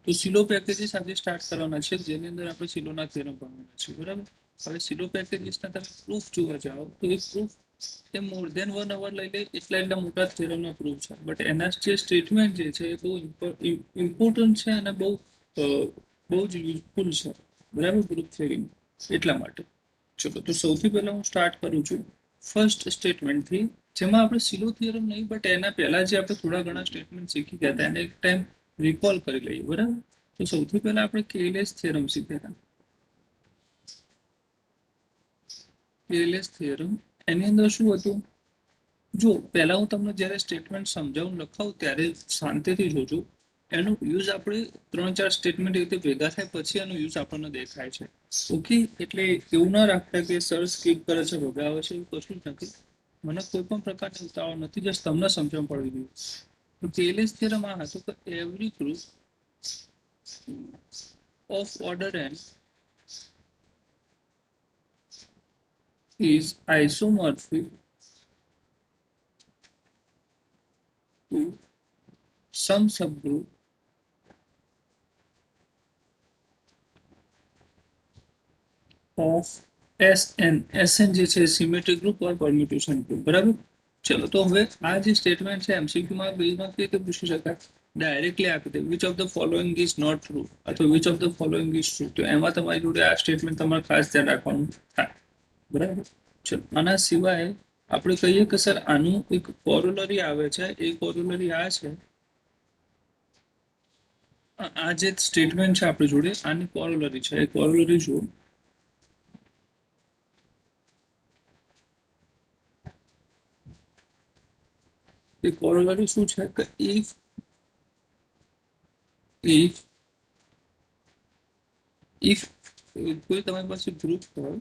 તો સિલો પેકેજીસ આજે સ્ટાર્ટ કરવાના છે, જેની અંદર આપણે સિલોના થિયરમ ભણવાના છે, બરાબર. હવે સિલો પેકેજીસના તમે પ્રૂફ જોવા જાઓ તો એ પ્રૂફ એ મોર દેન 1 અવર લઈ લે એટલા મોટા થિયરમના પ્રૂફ છે, બટ એના જે સ્ટેટમેન્ટ જે છે એ બહુ ઇમ્પોર્ટન્ટ છે અને બહુ જ યુઝફુલ છે, બરાબર, પ્રૂફ થિયરી એટલા માટે. ચલો, તો સૌથી પહેલા હું સ્ટાર્ટ કરું છું ફર્સ્ટ સ્ટેટમેન્ટથી, જેમાં આપણે સિલો થિયરમ નહીં, બટ એના પહેલા જે આપણે થોડા ઘણા સ્ટેટમેન્ટ શીખી ગયા હતા એને એક ટાઈમ રિકોલ કરી લઈએ, બરાબર. તો સૌથી પહેલા આપણે કેયલેસ થિયરમ શીખ્યા હતા. કેયલેસ થિયરમ એની અંદર શું હતું, જો પહેલા હું તમને જ્યારે સ્ટેટમેન્ટ સમજાવું લખાવું ત્યારે શાંતિથી જોજો. એનો યુઝ આપણે 3-4 સ્ટેટમેન્ટ રીતે ભેગા થાય પછી એનો યુઝ આપણને દેખાય છે. ઓકે, એટલે એવું ના રાખતા કે સર સ્કીપ કરે છે, ભગાવે છે, એવું કશું જ નથી. મને કોઈ પણ પ્રકારની ઉતાવળ નથી, જસ્ટ તમને સમજણ પડવી જોઈએ. તો કેયલેસ થિયરમ આ હતું કે every group of order n is isomorphic to some subgroup of Sn. Sn જે છે સિમેટ્રિક ગ્રુપ ઓર પરમ્યુટેશન ગ્રુપ, બરાબર. ચલો, તો હવે આ જે સ્ટેટમેન્ટ છે એમસીક્યુમાં બેઝમાં કેવી રીતે પૂછી શકાય, ડાયરેક્ટલી આપી દે which of the following is not true અથવા which of the following is true, તો એમાં તમારી જોડે આ સ્ટેટમેન્ટ તમારે ખાસ ધ્યાન રાખવાનું થાય, બરાબર. ચલો, આના સિવાય આપણે કહીએ કે સર આનું એક કોરોલરી આવે છે, એ કોરોલરી આ છે, આ જે સ્ટેટમેન્ટ છે આપણી જોડે આની કોરોલરી છે, એ કોરોલરી જુઓ. એ કોરોલરી શું છે કે ઇફ ઇફ કોઈ તમારી પાસે ગ્રુપ હોય,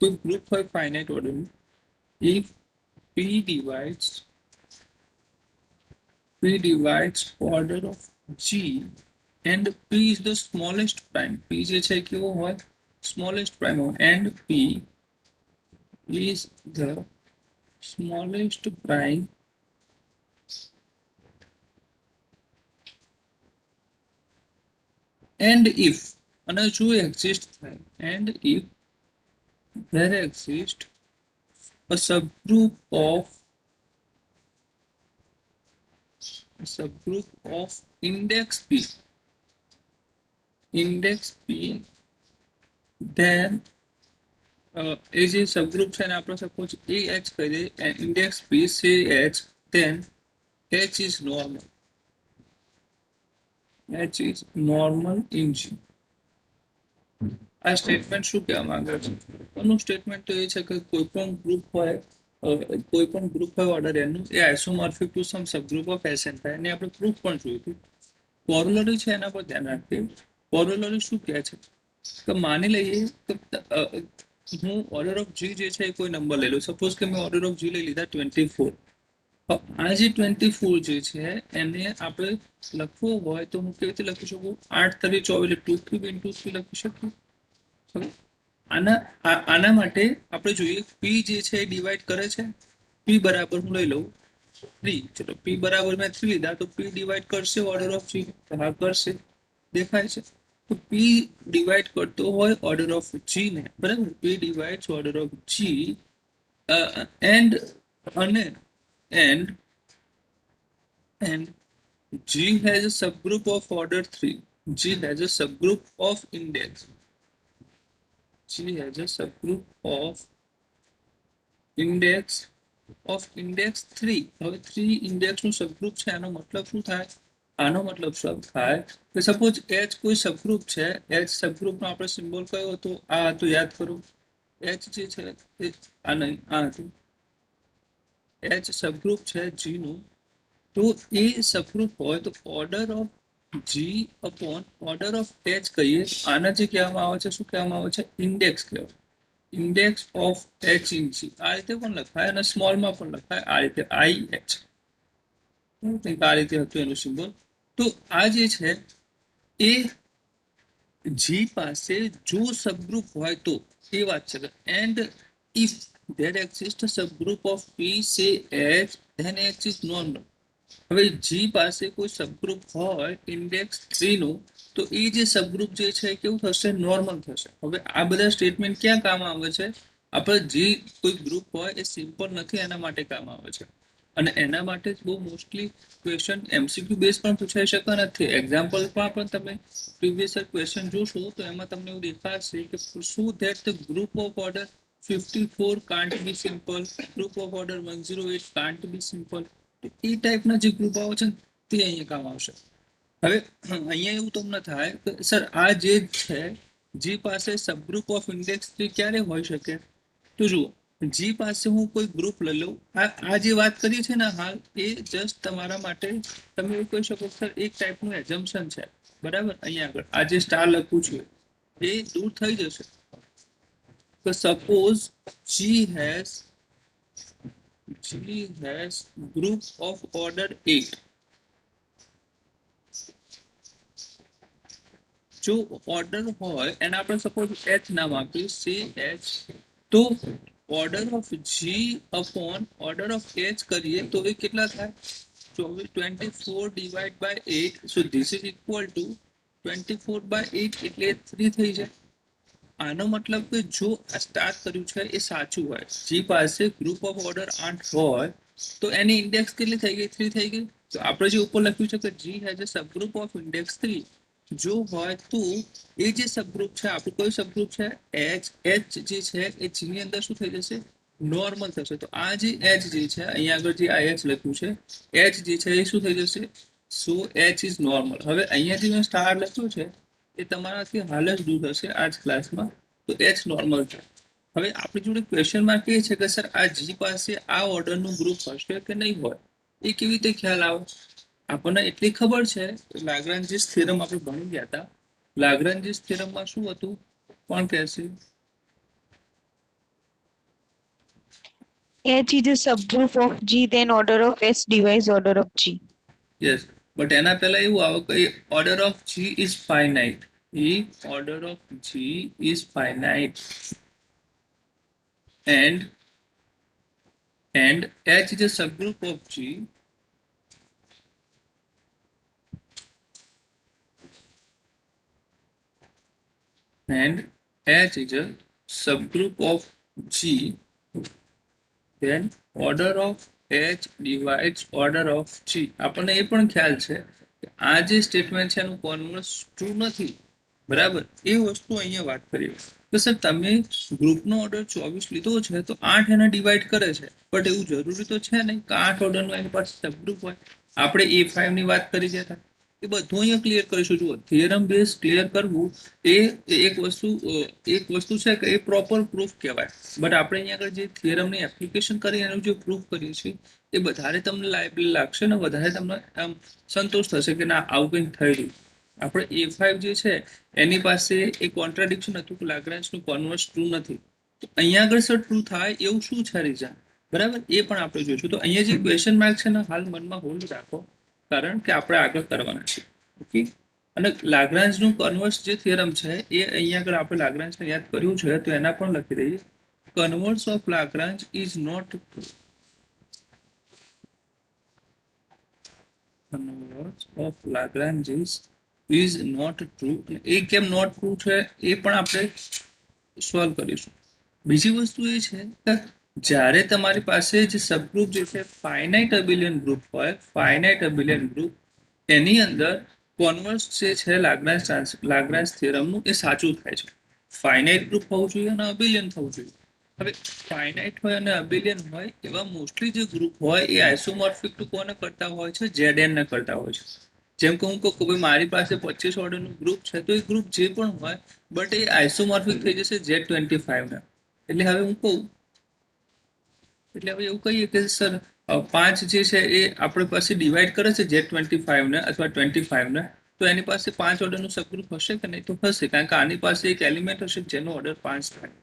કોઈ ગ્રુપ હોય ફાઇનાઇટ ઓર્ડરનું, if p divides order of g and p is the smallest prime, p જે છે કેવો હોય, smallest prime હોય, and p is the smallest prime and if, અને જો exist થાય, and if there exists a subgroup of index p, then એ જે subgroup છે ને આપણે સપોઝ એ એચ કહી દઈએ and index p say h, then h is normal in G. આ સ્ટેટમેન્ટ શું કહેવા માંગે છે, એનું સ્ટેટમેન્ટ તો એ છે કે કોઈ પણ ગ્રુપ હોય ઓર્ડર એનું, એ isomorphic to some subgroup of S N થાય, અને આપણે પ્રૂફ પણ જોયું હતું. કોરોલરી છે એના પર ધ્યાન રાખીએ. કોરોલરી શું કહે છે કે માની લઈએ કે હું ઓર્ડર ઓફ જી જે છે એ કોઈ નંબર લઈ લઉં, સપોઝ કે મેં ઓર્ડર ઓફ જી લઈ લીધા 24. આ જે 24 જે છે એને આપણે લખવું હોય તો હું કેવી રીતે લખી શકું, 8 × 3 = 24, 2 × 3 લખી શકું. આના માટે આપણે જોઈએ પી જે છે એ ડિવાઈડ કરે છે, પી બરાબર હું લઈ લઉં 3. ચલો, પી બરાબર મેં 3 લીધા, તો પી ડિવાઈડ કરશે ઓર્ડર ઓફ જી, હા કરશે, દેખાય છે. તો પી ડિવાઈડ કરતો હોય ઓર્ડર ઓફ જી ને, બરાબર, P divides order of G and G has a subgroup of order 3. G has a subgroup of index. G has a subgroup of index 3. હવે 3 ઇન્ડેક્સનું સબગ્રુપ છે, આનો મતલબ શું થાય, આનો મતલબ શું થાય કે સપોઝ એચ કોઈ સબગ્રુપ છે, એચ સબગ્રુપનો આપણે સિમ્બોલ કયો હતો, આ હતો, યાદ કરો. એચ જે છે એ આ નહીં, આ હતું. એચ સબગ્રુપ છે જી નું, તો એ સબગ્રુપ હોય તો order of G upon order of H કહીએ, આના જે કહેવામાં આવે છે શું કહેવામાં આવે છે, ઇન્ડેક્સ કહેવાય, ઇન્ડેક્સ ઓફ એચ ઇન જી. આ રીતે પણ લખાય અને સ્મોલમાં પણ લખાય, આ રીતે આઈ એચ, આ રીતે હતું એનું સિમ્બોલ. તો આ જે છે એ જી પાસે જો સબગ્રુપ હોય તો એ વાત છે, and if there exists a subgroup of P say H, then H is normal. હવે જી પાસે કોઈ સબગ્રુપ હોય ઇન્ડેક્સ 3 નું, તો એ જે સબગ્રુપ જે છે એ કેવું થશે, નોર્મલ થશે. હવે આ બધા સ્ટેટમેન્ટ ક્યાં કામ આવે છે? આપણે જે કોઈ ગ્રુપ હોય એ સિમ્પલ નથી એના માટે કામ આવે છે. અને એના માટે જ બહુ મોસ્ટલી ક્વેશ્ચન એમસીક્યુ બેઝ પણ પૂછાઈ શકતા નથી. એક્ઝામ્પલમાં પણ તમે પ્રીવિયસ ક્વેશ્ચન જોશો તો એમાં તમને એવું દેખાશે કે શું that the group of order 54 can't be simple, group of order 108 can't be simple. તો એ ટાઈપના જે ગ્રુપ આવે છે તે અહીંયા કામ આવશે. હવે અહીંયા એવું તમને થાય કે સર આ જે છે જી પાસે સબગ્રુપ ઓફ ઇન્ડેક્સ 3 ક્યારે હોઈ શકે? તો જુઓ, જી પાસે હું કોઈ ગ્રુપ લઈ લઉં, આ જે વાત કરી છે ને હાલ, એ જસ્ટ તમારા માટે તમે એવું કહી શકો સર એક ટાઈપનું એઝમ્પશન છે. બરાબર, અહીંયા આગળ આ જે સ્ટાર લખું છું એ દૂર થઈ જશે. તો suppose G has group of order 8. જો ઓર્ડર હોય એને આપણે સપોઝ એચ નામ આપ્યું, સી એચ, તો order of G upon order of H કરીએ તો એ કેટલા થાય? 24 divide by 8. So this is equal to 24/8 એટલે 3 થઈ જાય. આનો મતલબ કે જો આ સ્ટાર્ટ કર્યું છે એ સાચું હોય, જી પાસે ગ્રુપ ઓફ ઓર્ડર 8 હોય, તો એની ઇન્ડેક્સ કેટલી થઈ ગઈ? 3 થઈ ગઈ. તો આપણે જે ઉપર લખ્યું છે કે G has a subgroup of index 3, જો હોય તો એ જે સબગ્રુપ છે, આપણું કોઈ સબગ્રુપ છે એચ, એચ જે છે એ જી ની અંદર શું થઈ જશે? નોર્મલ થશે. તો આ જે એચ જે છે અહીંયા આગળ જે આ એચ લખ્યું છે, એચ જે છે એ શું થઈ જશે? સો એચ ઇઝ નોર્મલ. હવે અહીંયા જે મેં સ્ટાર લખ્યું છે એ તમારાથી હાલ જ દૂર હશે આ જ ક્લાસમાં, તો એચ નોર્મલ છે. હવે આપણી જોડે ક્વેશ્ચન માર્ક એ છે કે સર આ જી પાસે આ ઓર્ડરનું ગ્રુપ હશે કે નહીં હોય, એ કેવી રીતે ખ્યાલ આવે? આપણને એટલી ખબર છે, લાગ્રાન્જીસ થિયરમ આપણે ભણી ગયા હતા. લાગ્રાન્જીસ થિયરમમાં શું હતું? કોણ કહેશે? H is a subgroup of G, then order of S divides order of G. Yes, but એના પહેલા એવું આવે કે order of G is finite. Order of G is finite and H is a subgroup of G and H is a subgroup of G, then order of H divides order of G. આપણને એ પણ ખ્યાલ છે કે આ જે statement છે એનું કોન્વર્સ true નથી. બરાબર, એ વસ્તુ અહીંયા વાત કરીએ તો સર તમે ગ્રુપનો ઓર્ડર 24 લીધો છે તો 8 એને ડિવાઈડ કરે છે, બટ એવું જરૂરી તો છે નહીં કે 8 ઓર્ડરનો એની પાસે સબગ્રુપ હોય. આપણે A5 ની વાત કરી ગયા હતા, એ બધું અહીંયા ક્લિયર કરીશું. જુઓ, થિયરમ બેઝ ક્લિયર કરવું એ એક વસ્તુ છે કે એ પ્રોપર પ્રૂફ કહેવાય. બટ આપણે અહીંયા આગળ જે થિયરમની એપ્લિકેશન કરી એનું જે પ્રૂફ કરીએ છીએ એ વધારે તમને લાયબલ લાગશે ને વધારે તમને આમ સંતોષ થશે કે ના આવું કંઈક થયેલું. આપણે A5 જે છે એની પાસે એ કોન્ટ્રાડિક્શન હતું કે લાગ્રાન્જનું કોન્વર્સ ટ્રુ નથી. તો અહીંયા આગળ સર ટ્રુ થાય એવું શું છે રીઝન? બરાબર, એ પણ આપણે જોઈશું. તો અહીંયા જે ક્વેશ્ચન માર્ક છે ને હાલ મનમાં હોલ્ડ રાખો, કારણ કે આપણે આગળ કરવાના છે. ઓકે, અને લાગ્રાન્જનું કન્વર્સ જે થિયરમ છે એ અહીંયા આગળ આપણે લાગ્રાન્જને યાદ કર્યું છે તો એના પણ લખી દઈએ. Converse of Lagrange is not true. Converse of Lagrange is not true. એ કેમ નોટ ટ્રુ છે એ પણ આપણે સોલ્વ કરીશું. બીજી વસ્તુ એ છે કે જ્યારે તમારી પાસે જે સબગ્રુપ જે છે ફાઇનાઇટ અબિલિયન ગ્રુપ હોય, ફાઇનાઇટ અબિલિયન ગ્રુપ, એની અંદર કોન્વર્સ જે છે લાગ્રાન્જ થિયરમનું એ સાચું થાય છે. ફાઇનાઇટ ગ્રુપ હોવું જોઈએ અને અબિલિયન થવું જોઈએ. હવે ફાઇનાઇટ હોય અને અબિલિયન હોય એવા મોસ્ટલી જે ગ્રુપ હોય એ આઇસોમોર્ફિક ટુ કોને કરતા હોય છે? ZN ને કરતા હોય છે. જેમ કે હું કહું કે ભાઈ મારી પાસે 25 ઓર્ડરનું ગ્રુપ છે તો એ ગ્રુપ જે પણ હોય બટ એ આઇસોમોર્ફિક થઈ જશે Z25 ને. એટલે હવે હું કહું, એટલે હવે એવું કહીએ કે સર 5 જે છે એ આપણી પાસે ડિવાઈડ કરે છે Z25 ને અથવા 25 ને, તો એની પાસે 5 ઓર્ડરનું સબગ્રુપ હશે કે નહીં? તો હશે, કારણ કે આની પાસે એક એલિમેન્ટ હશે જેનો ઓર્ડર 5 થાય.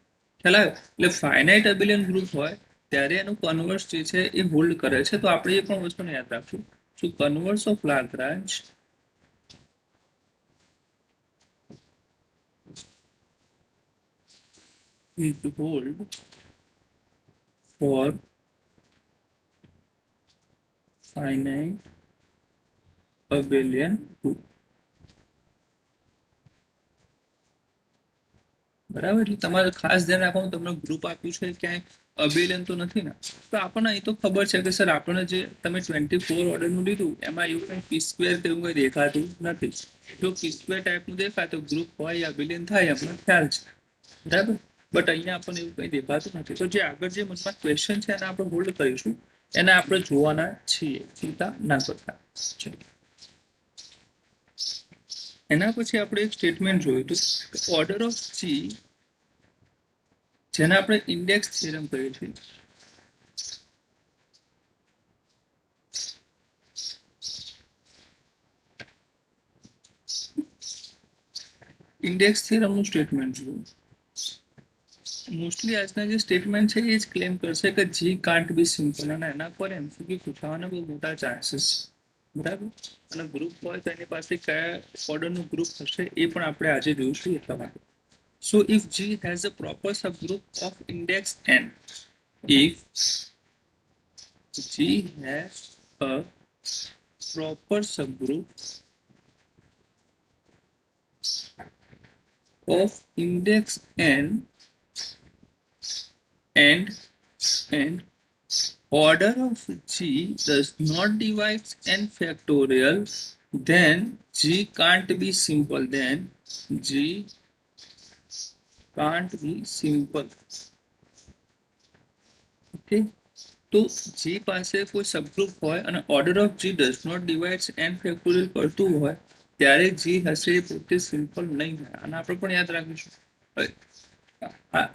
ખ્યાલ આવ્યો? એટલે ફાઇનાઇટ અબિલિયન ગ્રુપ હોય ત્યારે એનું કન્વર્સ જે છે એ હોલ્ડ કરે છે. તો આપણે એ પણ વસ્તુને યાદ રાખશું. So converse of Lagrange is to hold for finite abelian group. બરાબર, એટલે તમારે ખાસ ધ્યાન રાખવાનું, તમને ગ્રુપ આપ્યું છે ક્યાંય અબેલિયન તો નથી ને. તો આપણને અહીં તો ખબર છે કે સર આપણને જે તમે 24 ઓર્ડરનું લીધું એમાં એવું કંઈ પી સ્ક્વેર કે એવું કંઈ દેખાતું નથી. જો પી સ્ક્વેર ટાઈપનું દેખાય તો ગ્રુપ હોય અબેલિયન થાય આપણને ખ્યાલ છે, બરાબર. બટ અહીંયા આપણને એવું કંઈ દેખાતું નથી. તો જે આગળ જે મનમાં ક્વેશ્ચન છે એને આપણે હોલ્ડ કરીશું, એને આપણે જોવાના છીએ, ચિંતા ના કરતા. ચલો. એના પછી આપણે એક સ્ટેટમેન્ટ જોયું હતું, ઓર્ડર ઓફ જી, જેને આપણે ઇન્ડેક્સ થિયરમ કહીએ છીએ. ઇન્ડેક્સ થિયરમનું સ્ટેટમેન્ટ જોયું. મોસ્ટલી આજના જે સ્ટેટમેન્ટ છે એ જ ક્લેમ કરશે કે જી કાન્ટ બી સિમ્પલ, અને એના પર એમસીક્યુ પૂછવાના બહુ મોટા ચાન્સીસ, બરાબર. અને ગ્રુપ હોય તો એની પાસે કયા ઓર્ડરનું ગ્રુપ હશે એ પણ આપણે આજે જોઈશું એટલા માટે. So if G has a proper subgroup of index n, if G has a proper subgroup of index n and order of G does not divide n factorial, then G can't be simple. Then G can't be simple. Okay. તો G પાસે કોઈ subgroup હોય અને order of G does not divides n factorial કરતું હોય ત્યારે G હશે એ પોતે સિમ્પલ નહીં હોય. અને આપણે પણ યાદ રાખીશું. હવે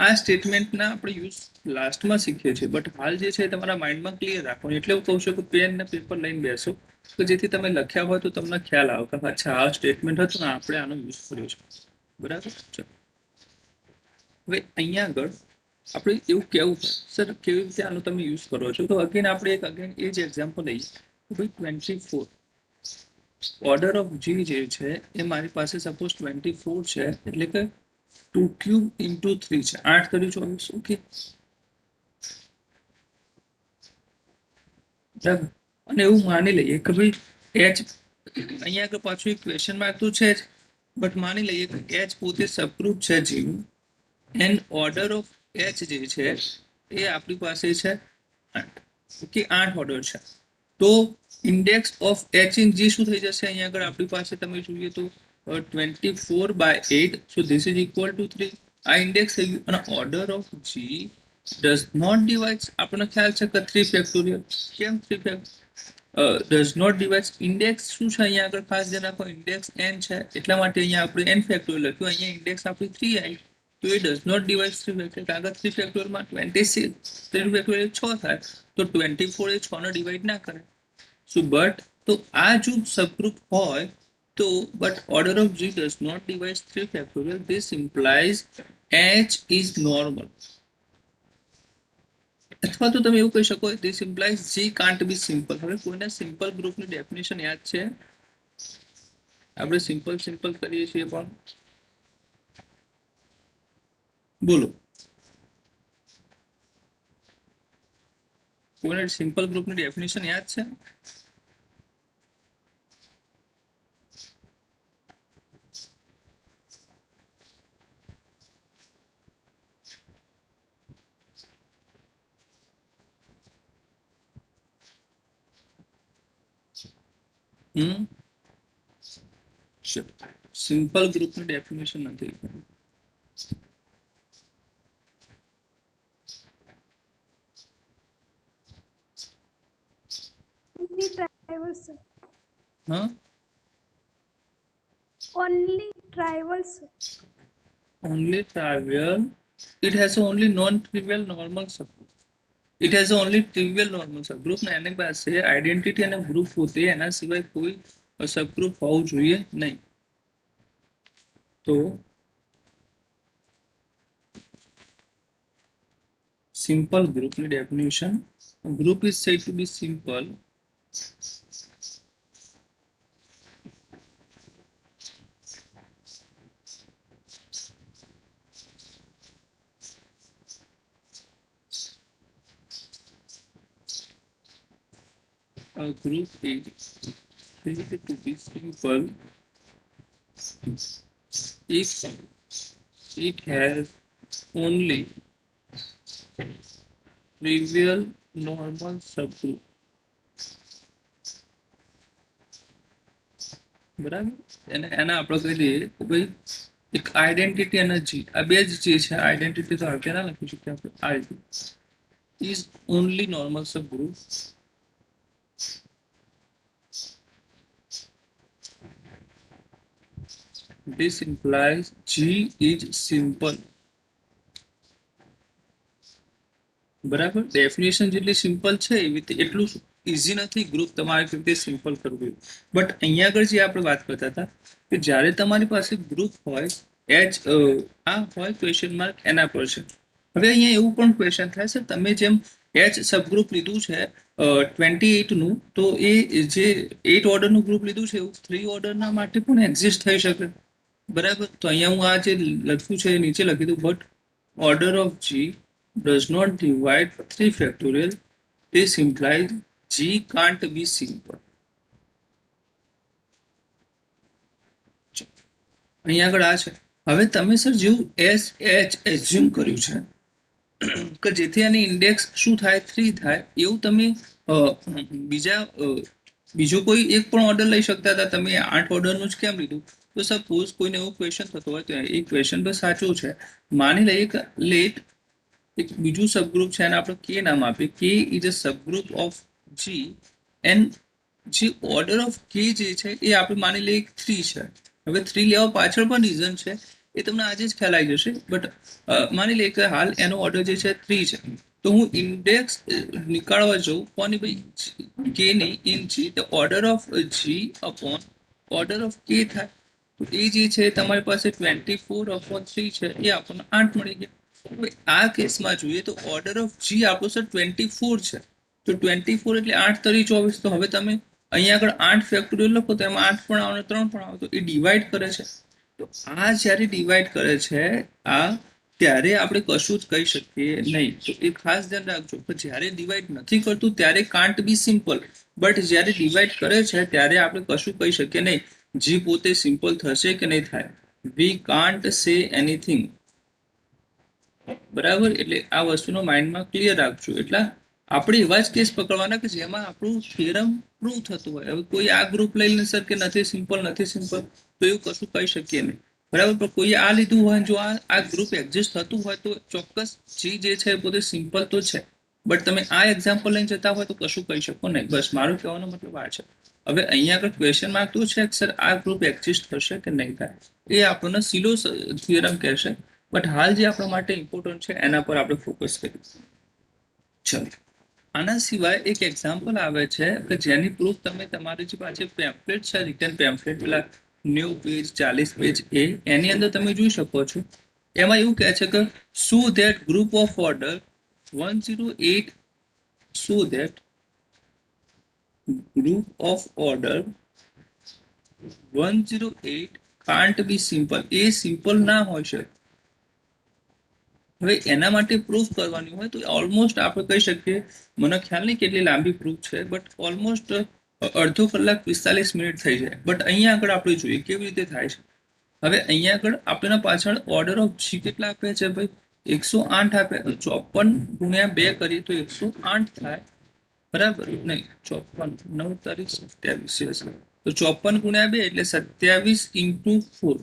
આ સ્ટેટમેન્ટના આપણે યુઝ લાસ્ટમાં શીખીએ છીએ, બટ હાલ જે છે તમારા માઇન્ડમાં ક્લિયર રાખવાનું. એટલે હું કહું છું કે પેન ને પેપર લઈને બેસો, તો જેથી તમે લખ્યા હોય તો તમને ખ્યાલ આવે કે અચ્છા આ સ્ટેટમેન્ટ હતું ને આપણે આનો યુઝ કર્યો છે, બરાબર. ચલો, હવે અહીંયા આગળ આપણે એવું કહેવું સર કેવી રીતે આનો તમે યુઝ કરો છો, તો અગેન આપણે એ જ એક્ઝામ્પલ લઈએ. ભાઈ 24 ઓર્ડર ઓફ જી જે છે એ મારી પાસે સપોઝ 24 છે, એટલે કે 2 ક્યુબ ઇન્ટુ 3 છે, 8 કરી 24. ઓકે, બરાબર. અને એવું માની લઈએ કે ભાઈ એચ, અહીંયા આગળ પાછું એક ક્વેશ્ચન માર્ક તો છે જ, બટ માની લઈએ કે એચ પોતે સબગ્રુપ છે જીનું, એન્ડ ઓર્ડર ઓફ એચ જે છે એ આપણી પાસે છે 8. ઓકે, 8 ઓર્ડર છે. તો ઇન્ડેક્સ ઓફ એચ ઇન જી શું થઈ જશે, અહીંયા આગળ આપણી પાસે તમે જોઈએ તો 24/8. So this is equal to 3. આ ઇન્ડેક્સ થઈ ગયું. અને order of G does not divide, આપણને ખ્યાલ છે કે 3 ફેક્ટોરિયલ. કેમ 3 factorial does not divide? Index શું છે અહીંયા આગળ ખાસ ધ્યાન રાખો, ઇન્ડેક્સ n છે એટલા માટે અહીંયા આપણે n ફેક્ટોરિયલ લખ્યું. અહીંયા ઇન્ડેક્સ આપણી 3 આવી, તો એ ડઝ નોટ ડિવાઇડ 3 ફેક્ટોરિયલ. આગળ 3 ફેક્ટોરિયલમાં 26, 3 ફેક્ટોરિયલ 6 થાય, તો 24 એ 6 ને ડિવાઇડ ના કરે. સો બટ તો આ જો સબગ્રુપ હોય તો but order of G does not divide 3 factorial, this implies h is normal. અથવા તો તમે એવું કહી શકો this implies G can't be simple. હવે કોઈને સિમ્પલ ગ્રુપની ડેફિનેશન યાદ છે? આપણે સિમ્પલ કરીએ છીએ પણ બોલો, કોઈને સિમ્પલ ગ્રુપની ડેફિનેશન યાદ છે? સિમ્પલ ગ્રુપની ડેફિનેશન નથી. Only tribals, sir. હા, Only tribals, sir. only trivial, it has only non-trivial normal subgroup. It has only trivial normal subgroup. ને એની પાસે આઈડેન્ટિટી અને ગ્રુપ પોતે એના સિવાય કોઈ સબગ્રુપ હોવું જોઈએ નહીં. તો સિમ્પલ ગ્રુપની definition, group is said to be simple a group is said to be simple if it has only trivial normal subgroup. બરાબર એના આપણે કહી દઈએ કે ભાઈ એક આઈડેન્ટિટી અને જી આ બે જ જે છે આઈડેન્ટિટી તો આપણે ના લખી શકીએ આપણે આ રીતે is only normal subgroup this implies G is simple. બરાબર ડેફિનેશન જેટલી સિમ્પલ છે એવી રીતે એટલું ઇઝી નથી ગ્રુપ તમારે કેવી રીતે સિમ્પલ કરવું બટ અહીંયા આગળ જે આપણે વાત કરતા હતા કે જ્યારે તમારી પાસે ગ્રુપ હોય એચ આ હોય ક્વેશ્ચન માર્ક એના પર છે હવે અહીંયા એવું પણ ક્વેશ્ચન થાય છે તમે જેમ એચ સબગ્રુપ લીધું છે 28 નું તો એ જે 8 ઓર્ડરનું ગ્રુપ લીધું છે એવું 3 ઓર્ડરના માટે પણ એક્ઝિસ્ટ થઈ શકે બરાબર તો અહીંયા હું આ જે લખ્યું છે નીચે લખી દઉં but order of G does not divide 3 factorial. This implies G can't be simple. અહીંયા આગળ આ છે હવે તમે સર જેવું એસ એચ એઝ્યુમ કર્યું છે કે જેથી આની ઇન્ડેક્સ શું થાય 3 થાય એવું તમે બીજો કોઈ એક પણ ઓર્ડર લઈ શકતા હતા તમે 8 ઓર્ડરનું જ કેમ લીધું તો સપોઝ કોઈને એવો ક્વેશ્ચન થતો હોય તો એ ક્વેશ્ચન તો સાચું છે માની લઈએ કે લેટ એક બીજું સબગ્રુપ છે એને આપણે કે નામ આપીએ K is a subgroup of G and જે ઓર્ડર ઓફ કે જે છે એ આપણે માની લઈએ 3 છે હવે 3 લેવા પાછળ પણ રીઝન છે એ તમને આજે જ ખ્યાલ આવી જશે બટ માની લઈએ કે હાલ એનો ઓર્ડર જે છે 3 છે તો હું ઇન્ડેક્સ નીકાળવા જાઉં કોની ભાઈ કે ની in G the order of G upon order of K થાય તો એ જે છે તમારી પાસે 24/3 છે એ આપણને 8 મળી ગયા આ કેસમાં જોઈએ તો ઓર્ડર ઓફ જી આપણો સર 24 છે તો 24 એટલે 8 તરી 24 તો હવે તમે અહીંયા આગળ 8 ફેક્ટોરિયલ લખો તો એમાં 8 પણ આવે 3 પણ આવે તો એ ડિવાઈડ કરે છે તો આ જ્યારે ડિવાઈડ કરે છે આ ત્યારે આપણે કશું જ કહી શકીએ નહીં તો એ ખાસ ધ્યાન રાખજો કે જ્યારે ડિવાઈડ નથી કરતું ત્યારે કાન્ટ બી સિમ્પલ બટ જ્યારે ડિવાઈડ કરે છે ત્યારે આપણે કશું કહી શકીએ નહીં જી પોતે સિમ્પલ થશે કે નહીં થાય વી કાન્ટ સે એનીથિંગ બરાબર એટલે આ વસ્તુનો માઇન્ડમાં ક્લિયર રાખજો એટલે આપણે એવા જ કેસ પકડવાના કે જેમાં આપણું થિયરમ પ્રૂવ થતું હોય હવે કોઈ આ ગ્રુપ લઈ લે સર કે નથી સિમ્પલ તો એવું કશું કહી શકીએ નહીં બરાબર પણ કોઈએ આ લીધું હોય જો આ ગ્રુપ એક્ઝિસ્ટ થતું હોય તો ચોક્કસ જી જે છે પોતે સિમ્પલ તો છે બટ તમે આ એક્ઝામ્પલ લઈને જતા હોય તો કશું કહી શકો નહીં બસ મારું કહેવાનો મતલબ આ છે હવે અહીંયા આગળ ક્વેશ્ચન માર્ક તો છે કે સર આ ગ્રુપ એક્ઝિસ્ટ થશે કે નહીં થાય એ આપણને સીલો થિયરમ કહેશે બટ હાલ જે આપણા માટે ઇમ્પોર્ટન્ટ છે એના પર આપણે ફોકસ કરીએ ચલો આના સિવાય એક એક્ઝામ્પલ આવે છે કે જેની પ્રૂફ તમે તમારી જે પાસે પેમ્પલેટ છે રિટર્ન પેમ્પલેટ પેલા 90 પેજ 40 પેજ એની અંદર તમે જોઈ શકો છો એમાં એવું કહે છે કે so that group of order 108 so that group of order 108 can't be simple A simple ના હોય શકે હવે એના માટે પ્રૂફ કરવાની હોય તો ઓલમોસ્ટ આપણે કહી શકીએ મને ખ્યાલ નહીં કેટલી લાંબી પ્રૂફ છે બટ ઓલમોસ્ટ અડધો કલાક 45 મિનિટ થઈ જાય બટ અહીંયા આગળ આપણે જોઈએ કેવી રીતે થાય છે હવે અહીંયા આગળ આપણને પાછળ ઓર્ડર ઓફ જી કેટલા આપે છે ભાઈ 108 આપે 54 ગુણ્યા 2 કરીએ તો 108 થાય બરાબર નહીં 54 9 તારીખ 27 તો 54 ગુણ્યા 2 એટલે 27 ઇન્ટુ 4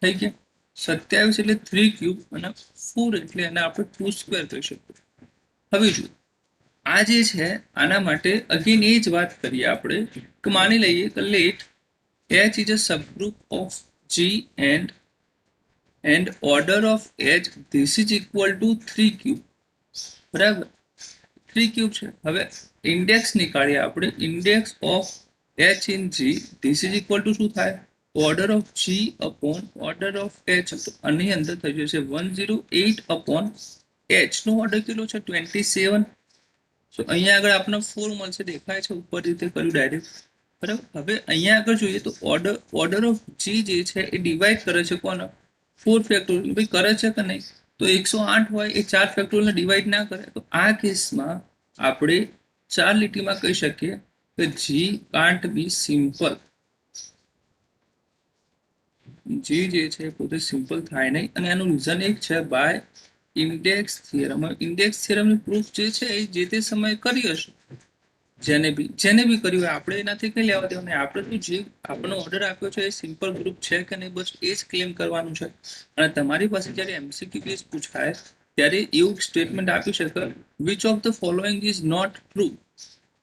થઈ ગયા 27 એટલે 3 ક્યુબ અને 4 એટલે એને આપણે 2 સ્ક્વેર કહી શકીએ હવે જો આ જે છે આના માટે અગેન એ જ વાત કરીએ આપણે કે માની લઈએ કે late H is a subgroup of G and order of H this is equal to 3 cube બરાબર 3 ક્યુબ છે હવે ઇન્ડેક્સ નીકાળીએ આપણે index of H in G this is equal to શું થાય order of G upon order of H તો આની અંદર થઈ જશે 108 upon H નો ઓર્ડર કેટલો છે 27 સો અહીંયા આગળ આપણને 4 મળશે દેખાય છે ઉપર રીતે કર્યું ડાયરેક્ટ બરાબર હવે અહીંયા આગળ જોઈએ તો ઓર્ડર ઓફ G જે છે એ ડિવાઈડ કરે છે કોને 4 ફેક્ટોરિયલ ભાઈ કરે છે કે નહીં તો 108 હોય એ 4 ફેક્ટોરિયલને ડિવાઈડ ના કરે તો આ કેસમાં આપણે 4 લીટીમાં કહી શકીએ કે જી કાન્ટ બી સિમ્પલ. જી જે છે પોતે સિમ્પલ થાય નહીં, અને એનું રીઝન એક છે બાય ઇન્ડેક્સ થિયરમ. ઇન્ડેક્સ થિયરમની પ્રૂફ જે છે એ જે તે સમયે કરી હશે, જેને બી કર્યું હોય. આપણે એનાથી કઈ લેવા દેવાનું નહીં. આપણે તો જે આપણને ઓર્ડર આપ્યો છે એ સિમ્પલ ગ્રુપ છે કે નહીં, બસ એ જ ક્લેમ કરવાનું છે. અને તમારી પાસે જ્યારે એમસીક્યુ કેસ પૂછાય ત્યારે એવું સ્ટેટમેન્ટ આપી શકે, which of the following is not true.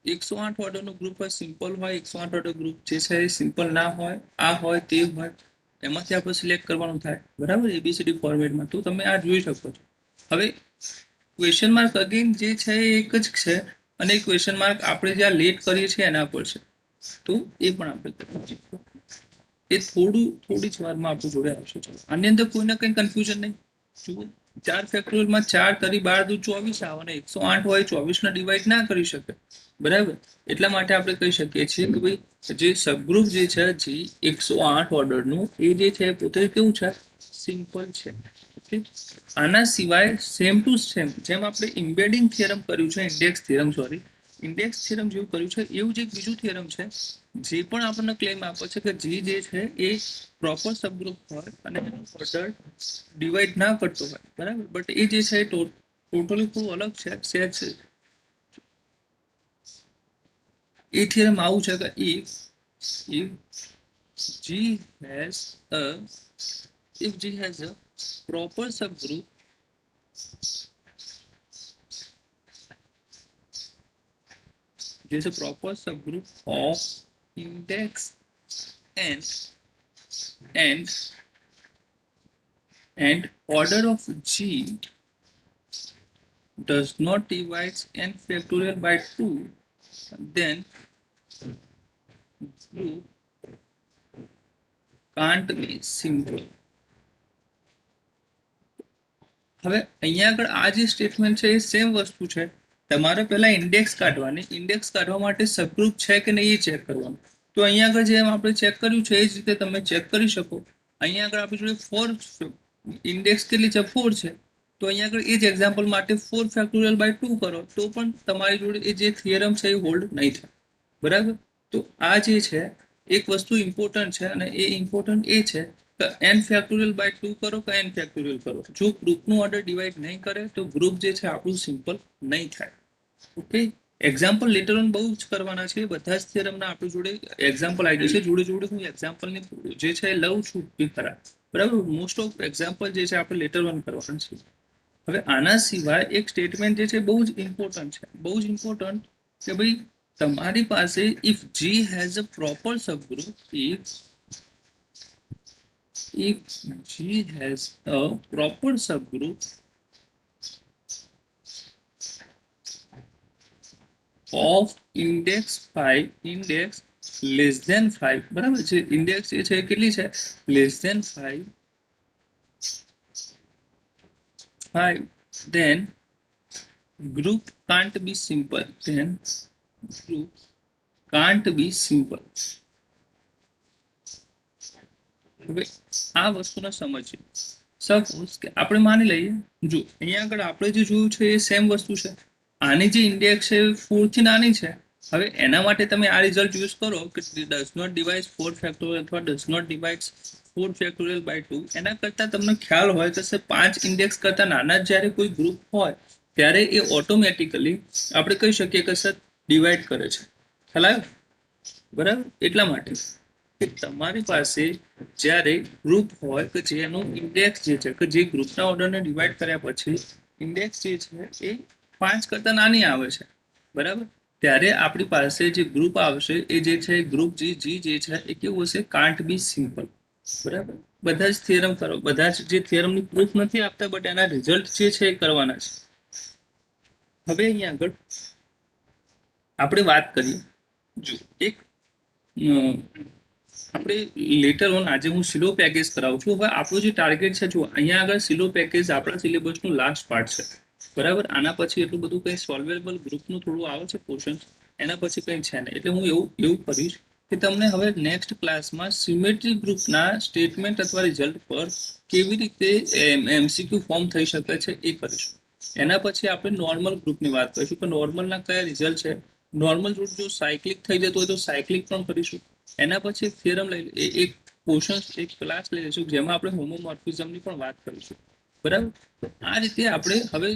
108 ઓર્ડરનું ગ્રુપ હોય, સિમ્પલ હોય. 108 ઓર્ડર ગ્રુપ જે છે એ સિમ્પલ ના હોય, આ હોય તે હોય, એમાંથી આપણે સિલેક્ટ કરવાનું થાય, બરાબર, એબીસીડી ફોર્મેટમાં. તો તમે આ જોઈ શકો છો. હવે ક્વેશ્ચન માર્ક અગેન જે છે એ એક જ છે, અને ક્વેશ્ચન માર્ક આપણે જ્યાં લેટ કરીએ છીએ એના પર છે. તો એ પણ આપણે કરીએ છીએ. એ થોડી જ વારમાં આપણું જોડે આવશે. ચલો, આની અંદર કોઈને કંઈ કન્ફ્યુઝન નહીં. જુઓ, 4 ફેક્ટોરિયલમાં 4 કરી 12 દુ 24 આવે, અને 108 હોય 24 ને ડિવાઈડ ના કરી શકે, બરાબર. એટલા માટે આપણે કહી શકીએ છીએ કે ભાઈ જે સબગ્રુપ જે છે જી 108 ઓર્ડરનું, એ જે છે પોતે કેવું છે, સિમ્પલ છે. ઓકે, આના સિવાય સેમ ટુ સેમ જેમ આપણે ઇમ્બેડિંગ થિયરમ કર્યું છે, ઇન્ડેક્સ થિયરમ જેવું કર્યું છે, એવું જ એક બીજું થિયરમ છે જે પણ આપણને ક્લેમ આપે છે કે જી જે છે એ પ્રોપર સબગ્રુપ હોય અને એનો ઓર્ડર ડિવાઈડ ના કરતો હોય, બરાબર. બટ એ જે છે ટોટલી ખૂબ અલગ છે. એ થિયરમ આવું છે કે if G has a proper subgroup of index and order of G does not divide n factorial by 2, then group can't be simple. હવે અહીંયા આગળ આ જે સ્ટેટમેન્ટ છે એ સેમ વસ્તુ છે. તમારે પહેલા ઇન્ડેક્સ કાઢવાની. ઇન્ડેક્સ કાઢવા માટે સબગ્રુપ છે કે નહીં એ ચેક કરવાનું. તો અહીંયા આગળ જેમ આપણે ચેક કર્યું છે એ જ રીતે તમે ચેક કરી શકો. અહીંયા આગળ આપણી જોડે 4 ઇન્ડેક્સ કેટલી છે, 4 છે. તો અહીંયા આગળ એ જ એક્ઝામ્પલ માટે 4 ફેક્ટોરિયલ બાય 2 કરો તો પણ તમારી જોડે એ જે થિયરમ છે એ હોલ્ડ નહીં થાય, બરાબર. તો આ જે છે એક વસ્તુ ઇમ્પોર્ટન્ટ છે, અને એ ઇમ્પોર્ટન્ટ એ છે કે n ફેક્ટોરિયલ બાય 2 કરો કે n ફેક્ટોરિયલ કરો, જો ગ્રુપનું ઓર્ડર ડિવાઈડ નહીં કરે તો ગ્રુપ જે છે આપણું સિમ્પલ નહીં થાય. ઓકે, એક્ઝામ્પલ લેટર ઓન બહુ જ કરવાના છે. બધા જ થિયરમના આપણી જોડે એક્ઝામ્પલ આવી જશે. જોડે હું એક્ઝામ્પલની જે છે લઉં છું એ ખરા, બરાબર. મોસ્ટ ઓફ એક્ઝામ્પલ જે છે આપણે લેટર ઓન કરવાના છે. હવે આના સિવાય એક સ્ટેટમેન્ટ જે છે બહુ જ ઇમ્પોર્ટન્ટ છે, કે ભાઈ તમારી પાસે if G has a proper subgroup, if G has a proper subgroup of index less than 5, બરાબર છે. ઇન્ડેક્સ જે છે કેટલી છે, less than 5, then group can't be simple. હવે આ વસ્તુને સમજીએ. સપોઝ કે આપણે માની લઈએ, જો અહીંયા આગળ આપણે જે જોયું છે એ સેમ વસ્તુ છે. આની જે ઇન્ડેક્સ છે 4 થી નાની છે. હવે એના માટે તમે આ રિઝલ્ટ યુઝ કરો કે ડઝ નોટ ડિવાઇડ 4 ફેક્ટોરિયલ અથવા does not divide 4 factorial by 2. એના કરતાં તમને ખ્યાલ હોય કે 5 ઇન્ડેક્સ કરતાં નાના જ્યારે કોઈ ગ્રુપ હોય ત્યારે એ ઓટોમેટિકલી આપણે કહી શકીએ કે સર ડિવાઈડ કરે છે. ખ્યાલ આવ્યો, બરાબર. એટલા માટે કે તમારી પાસે જ્યારે ગ્રુપ હોય કે જેનો ઇન્ડેક્સ જે છે કે જે ગ્રુપના ઓર્ડરને ડિવાઈડ કર્યા પછી ઇન્ડેક્સ જે છે એ 5 કરતાં નાની આવે છે, બરાબર. ત્યારે આપણી પાસે જે ગ્રુપ આવશે એ જે છે ગ્રુપ જી જે છે એ કેવું હશે, કાન્ટ બી સિમ્પલ, બરાબર. બધા જ થિયરમ કરો, બધા જ જે થિયરમની પ્રૂફ નથી આપતા બટ એના રિઝલ્ટ જે છે એ કરવાના છે. હવે અહીંયા આગળ આપણે વાત કરીએ. જો એક આપણે લેટર ઓન આજે હું સિલો પેકેજ કરાવું છું. હવે આપણું જે ટાર્ગેટ છે, જો અહીંયા આગળ સિલો પેકેજ આપણા સિલેબસનું લાસ્ટ પાર્ટ છે, બરાબર. આના પછી એટલું બધું કંઈ સોલ્વેબલ ગ્રુપનું થોડું આવે છે પોર્શન, એના પછી કંઈ છે નહીં. એટલે હું એવું કરીશ કે તમને હવે નેક્સ્ટ ક્લાસમાં સિમેટ્રી ગ્રુપના સ્ટેટમેન્ટ અથવા રિઝલ્ટ પર કેવી રીતે એમસીક્યુ ફોર્મ થઈ શકે છે એ કરીશું. એના પછી આપણે નોર્મલ ગ્રુપની વાત કરીશું કે નોર્મલના કયા રિઝલ્ટ છે નોર્મલ રૂટ જો સાયક્લિક થઈ જતો હોય તો સાયક્લિક પણ કરીશું. એના પછી એક થિયરમ લઈ એક પોર્શન એક ક્લાસ લઈ લઈશું જેમાં આપણે હોમોમોર્ફિઝમની પણ વાત કરીશું. બરાબર. આ રીતે આપણે હવે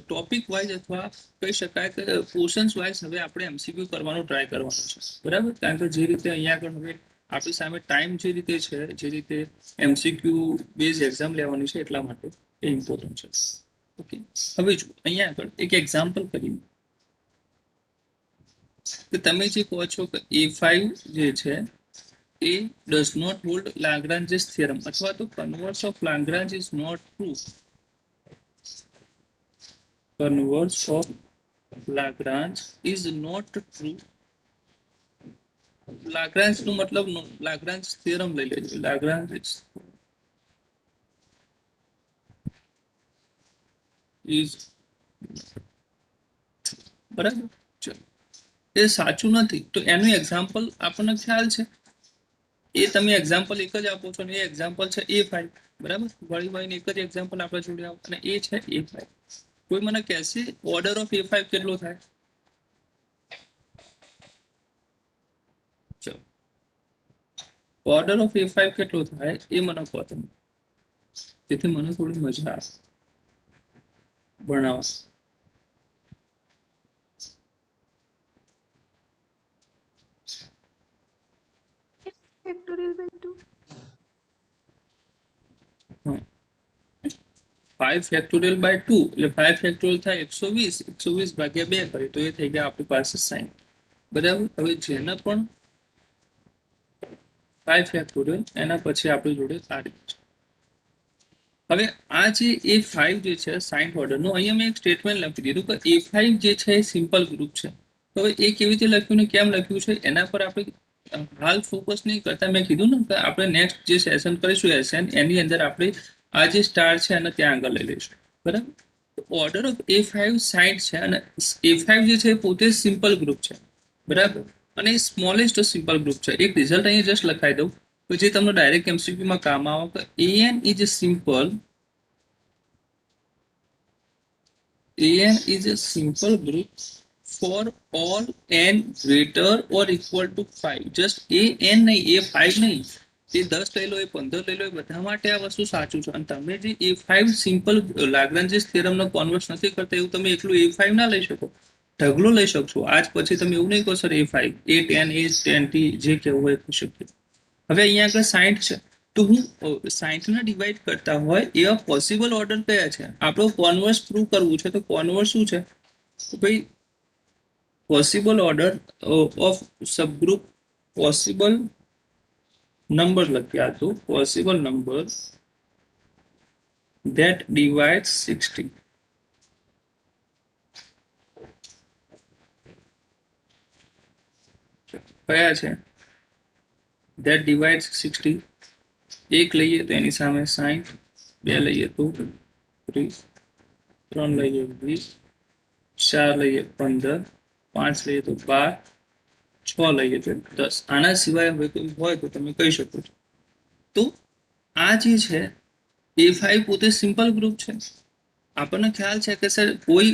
ટોપિક વાઇઝ અથવા કહી શકાય કે પોર્શન્સ વાઇઝ હવે આપણે એમસીક્યુ કરવાનો ટ્રાય કરવાનો છે. બરાબર. કારણ કે જે રીતે અહીંયા આગળ હવે આપણી સામે ટાઈમ જે રીતે છે, જે રીતે એમસીક્યુ બેઝ એક્ઝામ લેવાની છે, એટલા માટે એ ઇમ્પોર્ટન્ટ છે. ઓકે. હવે જો અહીંયા આગળ એક એક્ઝામ્પલ કરીએ કે તમે જે કહો છો કે A5 જે છે એ does not hold Lagrange's theorem અથવા તો converse of Lagrange is not true. Converse of Lagrange is not true. Lagrange નું મતલબ લાગ્રાન્જ થિયરમ લઈ લેજો. લાગ્રાન્જ ઇઝ બરાબર. ચલો, એ સાચું નથી તો એનું એક્ઝામ્પલ આપણને ખ્યાલ છે. એ તમે એક્ઝામ્પલ એક જ આપો છો ને એ એક્ઝામ્પલ છે A5. બરાબર. વળી વળીને એક જ એક્ઝામ્પલ આપણે જોડે આવો અને એ છે A5. કોઈ મને કહેશે ઓર્ડર ઓફ A5 કેટલો થાય? ચલો, ઓર્ડર ઓફ A5 કેટલો થાય એ મને કહો તમે, જેથી મને થોડી મજા આવે ભણાવવા. factorial by 2. 5 ફેક્ટોરિયલ બાય 2 એટલે 5 ફેક્ટોરિયલ થાય 120. 120 ભાગ્યા 2 કરીએ તો એ થઈ ગયા આપણી પાસે 60. બરાબર. હવે જેના પણ 5 ફેક્ટોરિયલ એના પછી આપણી જોડે કાઢી છે. હવે આ જે A5 જે છે 60 ઓર્ડરનું, અહીંયા મેં એક સ્ટેટમેન્ટ લખી દીધું કે A5 જે છે એ સિમ્પલ ગ્રુપ છે. તો હવે એ કેવી રીતે લખ્યું ને કેમ લખ્યું છે એના પર આપણે હાલ ફોકસ નહીં કરતા. મેં કીધું ને કે આપણે નેક્સ્ટ જે સેશન કરીશું એસએન એની અંદર આપણે આ જે સ્ટાર છે અને ત્યાં આગળ લઈ લઈશું. બરાબર. ઓર્ડર ઓફ A5 60 છે અને A5 જે છે એ પોતે સિમ્પલ ગ્રુપ છે. બરાબર. અને એ સ્મોલેસ્ટ સિમ્પલ ગ્રુપ છે. એક રિઝલ્ટ અહીંયા જસ્ટ લખાઈ દઉં તો જે તમને ડાયરેક્ટ એમસીક્યુમાં કામ આવે કે AN is a simple group for all n greater or equal to 5. just AN નહીં, A5 નહીં, એ 10 લઈ લો, એ 15 લઈ લો, એ બધા માટે આ વસ્તુ સાચું છે. અને તમે જે A5 સિમ્પલ લાગ્રાન્જિસ થિયરમનો કન્વર્સ નથી કરતા એવું તમે એકલું A5 ના લઈ શકો, ઢગલો લઈ શકશો. આજ પછી તમે એવું નહીં કહો સર A5, A10, A10T જે કહેવું હોય કહી શકીએ. હવે અહીંયા આગળ 60 છે તો હું 60 ને ડિવાઈડ કરતા હોય એવા પોસિબલ ઓર્ડર કયા છે? આપણો કોન્વર્સ પ્રૂવ કરવું છે તો કોન્વર્સ શું છે? તો ભાઈ possible order of subgroup, possible number લખ્યા તો પોસિબલ નંબર that divides 60. કયા છે? that divides 60. એક લઈએ તો એની સામે 60, બે લઈએ તો 30, 3 લઈએ 20, 4 લઈએ 15, 5 લઈએ તો 12, 6 લઈએ તો 10. આના સિવાય હોય તો તમે કહી શકો છો. તો આ જે છે A5 પોતે સિમ્પલ ગ્રુપ છે. આપણને ખ્યાલ છે કે સર કોઈ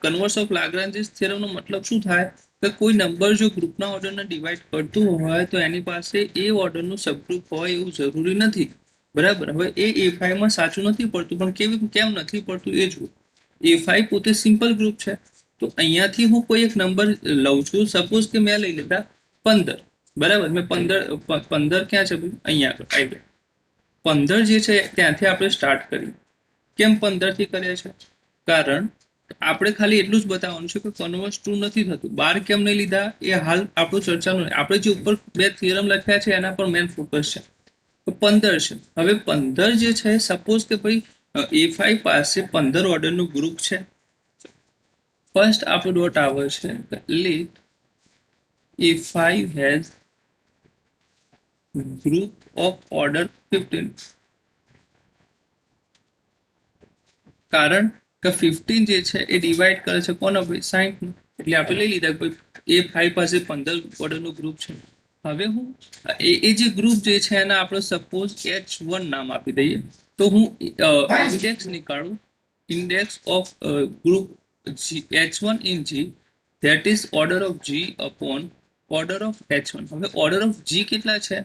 કન્વર્સ ઓફ લાગ્રાન્જિસ થિયરમનો મતલબ શું થાય કે કોઈ નંબર જો ગ્રુપના ઓર્ડરને ડિવાઈડ કરતું હોય તો એની પાસે એ ઓર્ડરનું સબગ્રુપ હોય એવું જરૂરી નથી. બરાબર. હવે એ A5 માં સાચું નથી પડતું, પણ કેમ નથી પડતું એ જુઓ. A5 પોતે સિમ્પલ ગ્રુપ છે તો અહીંયાથી હું કોઈ એક નંબર લઉં છું. સપોઝ કે મેં લઈ લીધા 15. બરાબર. મેં 15 ક્યાં છે ભાઈ? અહીંયા આગળ આવી ગયા. 15 જે છે ત્યાંથી આપણે સ્ટાર્ટ કરીએ. કેમ 15 થી કર્યા છે? કારણ આપણે ખાલી એટલું જ બતાવવાનું છે કે કન્વર્સ ટ્રુ નથી થતું. 12 કેમ નહીં લીધા એ હાલ આપણું ચર્ચાનું. આપણે જે ઉપર બે થિયરમ લખ્યા છે એના પર મેન ફોકસ છે. તો 15 છે. હવે 15 જે છે સપોઝ કે ભાઈ A5 પાસે 15 ઓર્ડરનું ગ્રુપ છે. ફર્સ્ટ આપણો ડોટ આવે છે late A5 has group of order 15. કારણ કે 15 જે છે એ ડિવાઈડ કરે છે કોનો ભાઈ? 60. એટલે આપણે લઈ લીધા ભાઈ A5 પાસે 15 ઓર્ડરનું ગ્રુપ છે. હવે હું એ જે ગ્રુપ જે છે એના આપણે સપોઝ H1 નામ આપી દઈએ. તો હું ઇન્ડેક્સ નીકાળું, index of group H1 in G, that is order of G upon order of H1. હવે ઓર્ડર ઓફ જી કેટલા છે?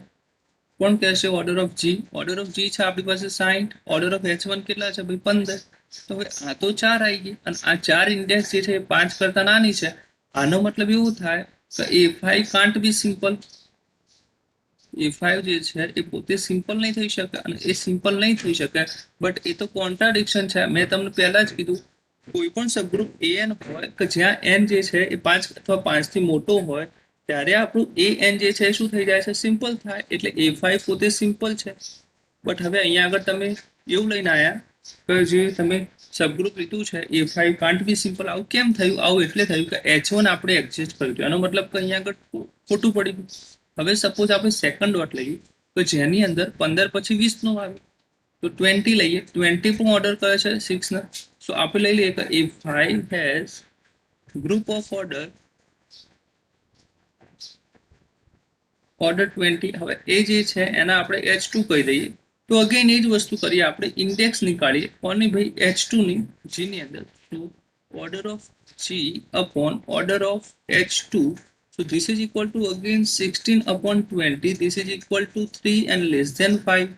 કોણ કહેશે order of G? Order of G છે આપણી પાસે 60. ઓર્ડર ઓફ H1 કેટલા છે ભાઈ? 15. તો હવે આ તો 4 આવી ગઈ અને આ 4 ઇન્ડેક્સ જે છે એ 5 કરતા નાની છે. આનો મતલબ એવું થાય કે A5 can't be simple. A5 જે છે એ પોતે સિમ્પલ નહીં થઈ શકે અને એ સિમ્પલ નહીં થઈ શકે બટ એ તો કોન્ટ્રાડિક્શન છે. મેં તમને પહેલા જ કીધું કોઈ પણ સબગ્રુપ AN હોય કે જ્યાં n જે છે એ 5 અથવા 5 થી મોટો હોય ત્યારે આપણું AN જે છે શું થઈ જાય છે? સિમ્પલ થાય. એટલે A5 પોતે સિમ્પલ છે. બટ હવે અહીંયા આગળ તમે એવું લઈને આવ્યા કે જે તમે સબગ્રુપ લીધું છે A5 કાન્ટ બી સિમ્પલ. આવું કેમ થયું? આવું એટલે થયું કે H1 આપણે એડજસ્ટ કર્યું. એનો મતલબ કે અહીંયા આગળ ખોટું પડી ગયું. હવે સપોઝ આપણે સેકન્ડ ડોટ લઈએ તો જેની અંદર 15 પછી 20 નો આવે તો 20 લઈએ. 20 પણ ઓર્ડર કરે છે 6 ના. સો આપણે લઈ લઈએ કે A5 has group of order 20. હવે એ જે છે એના આપણે H2 કહી દઈએ. તો અગેન એ જ વસ્તુ કરીએ આપણે, ઇન્ડેક્સ નીકાળીએ કોની ભાઈ? H2 ની. G ની અંદર order of G upon order of H2. So this is equal to again 16 upon 20. This is equal to 3 and less than 5.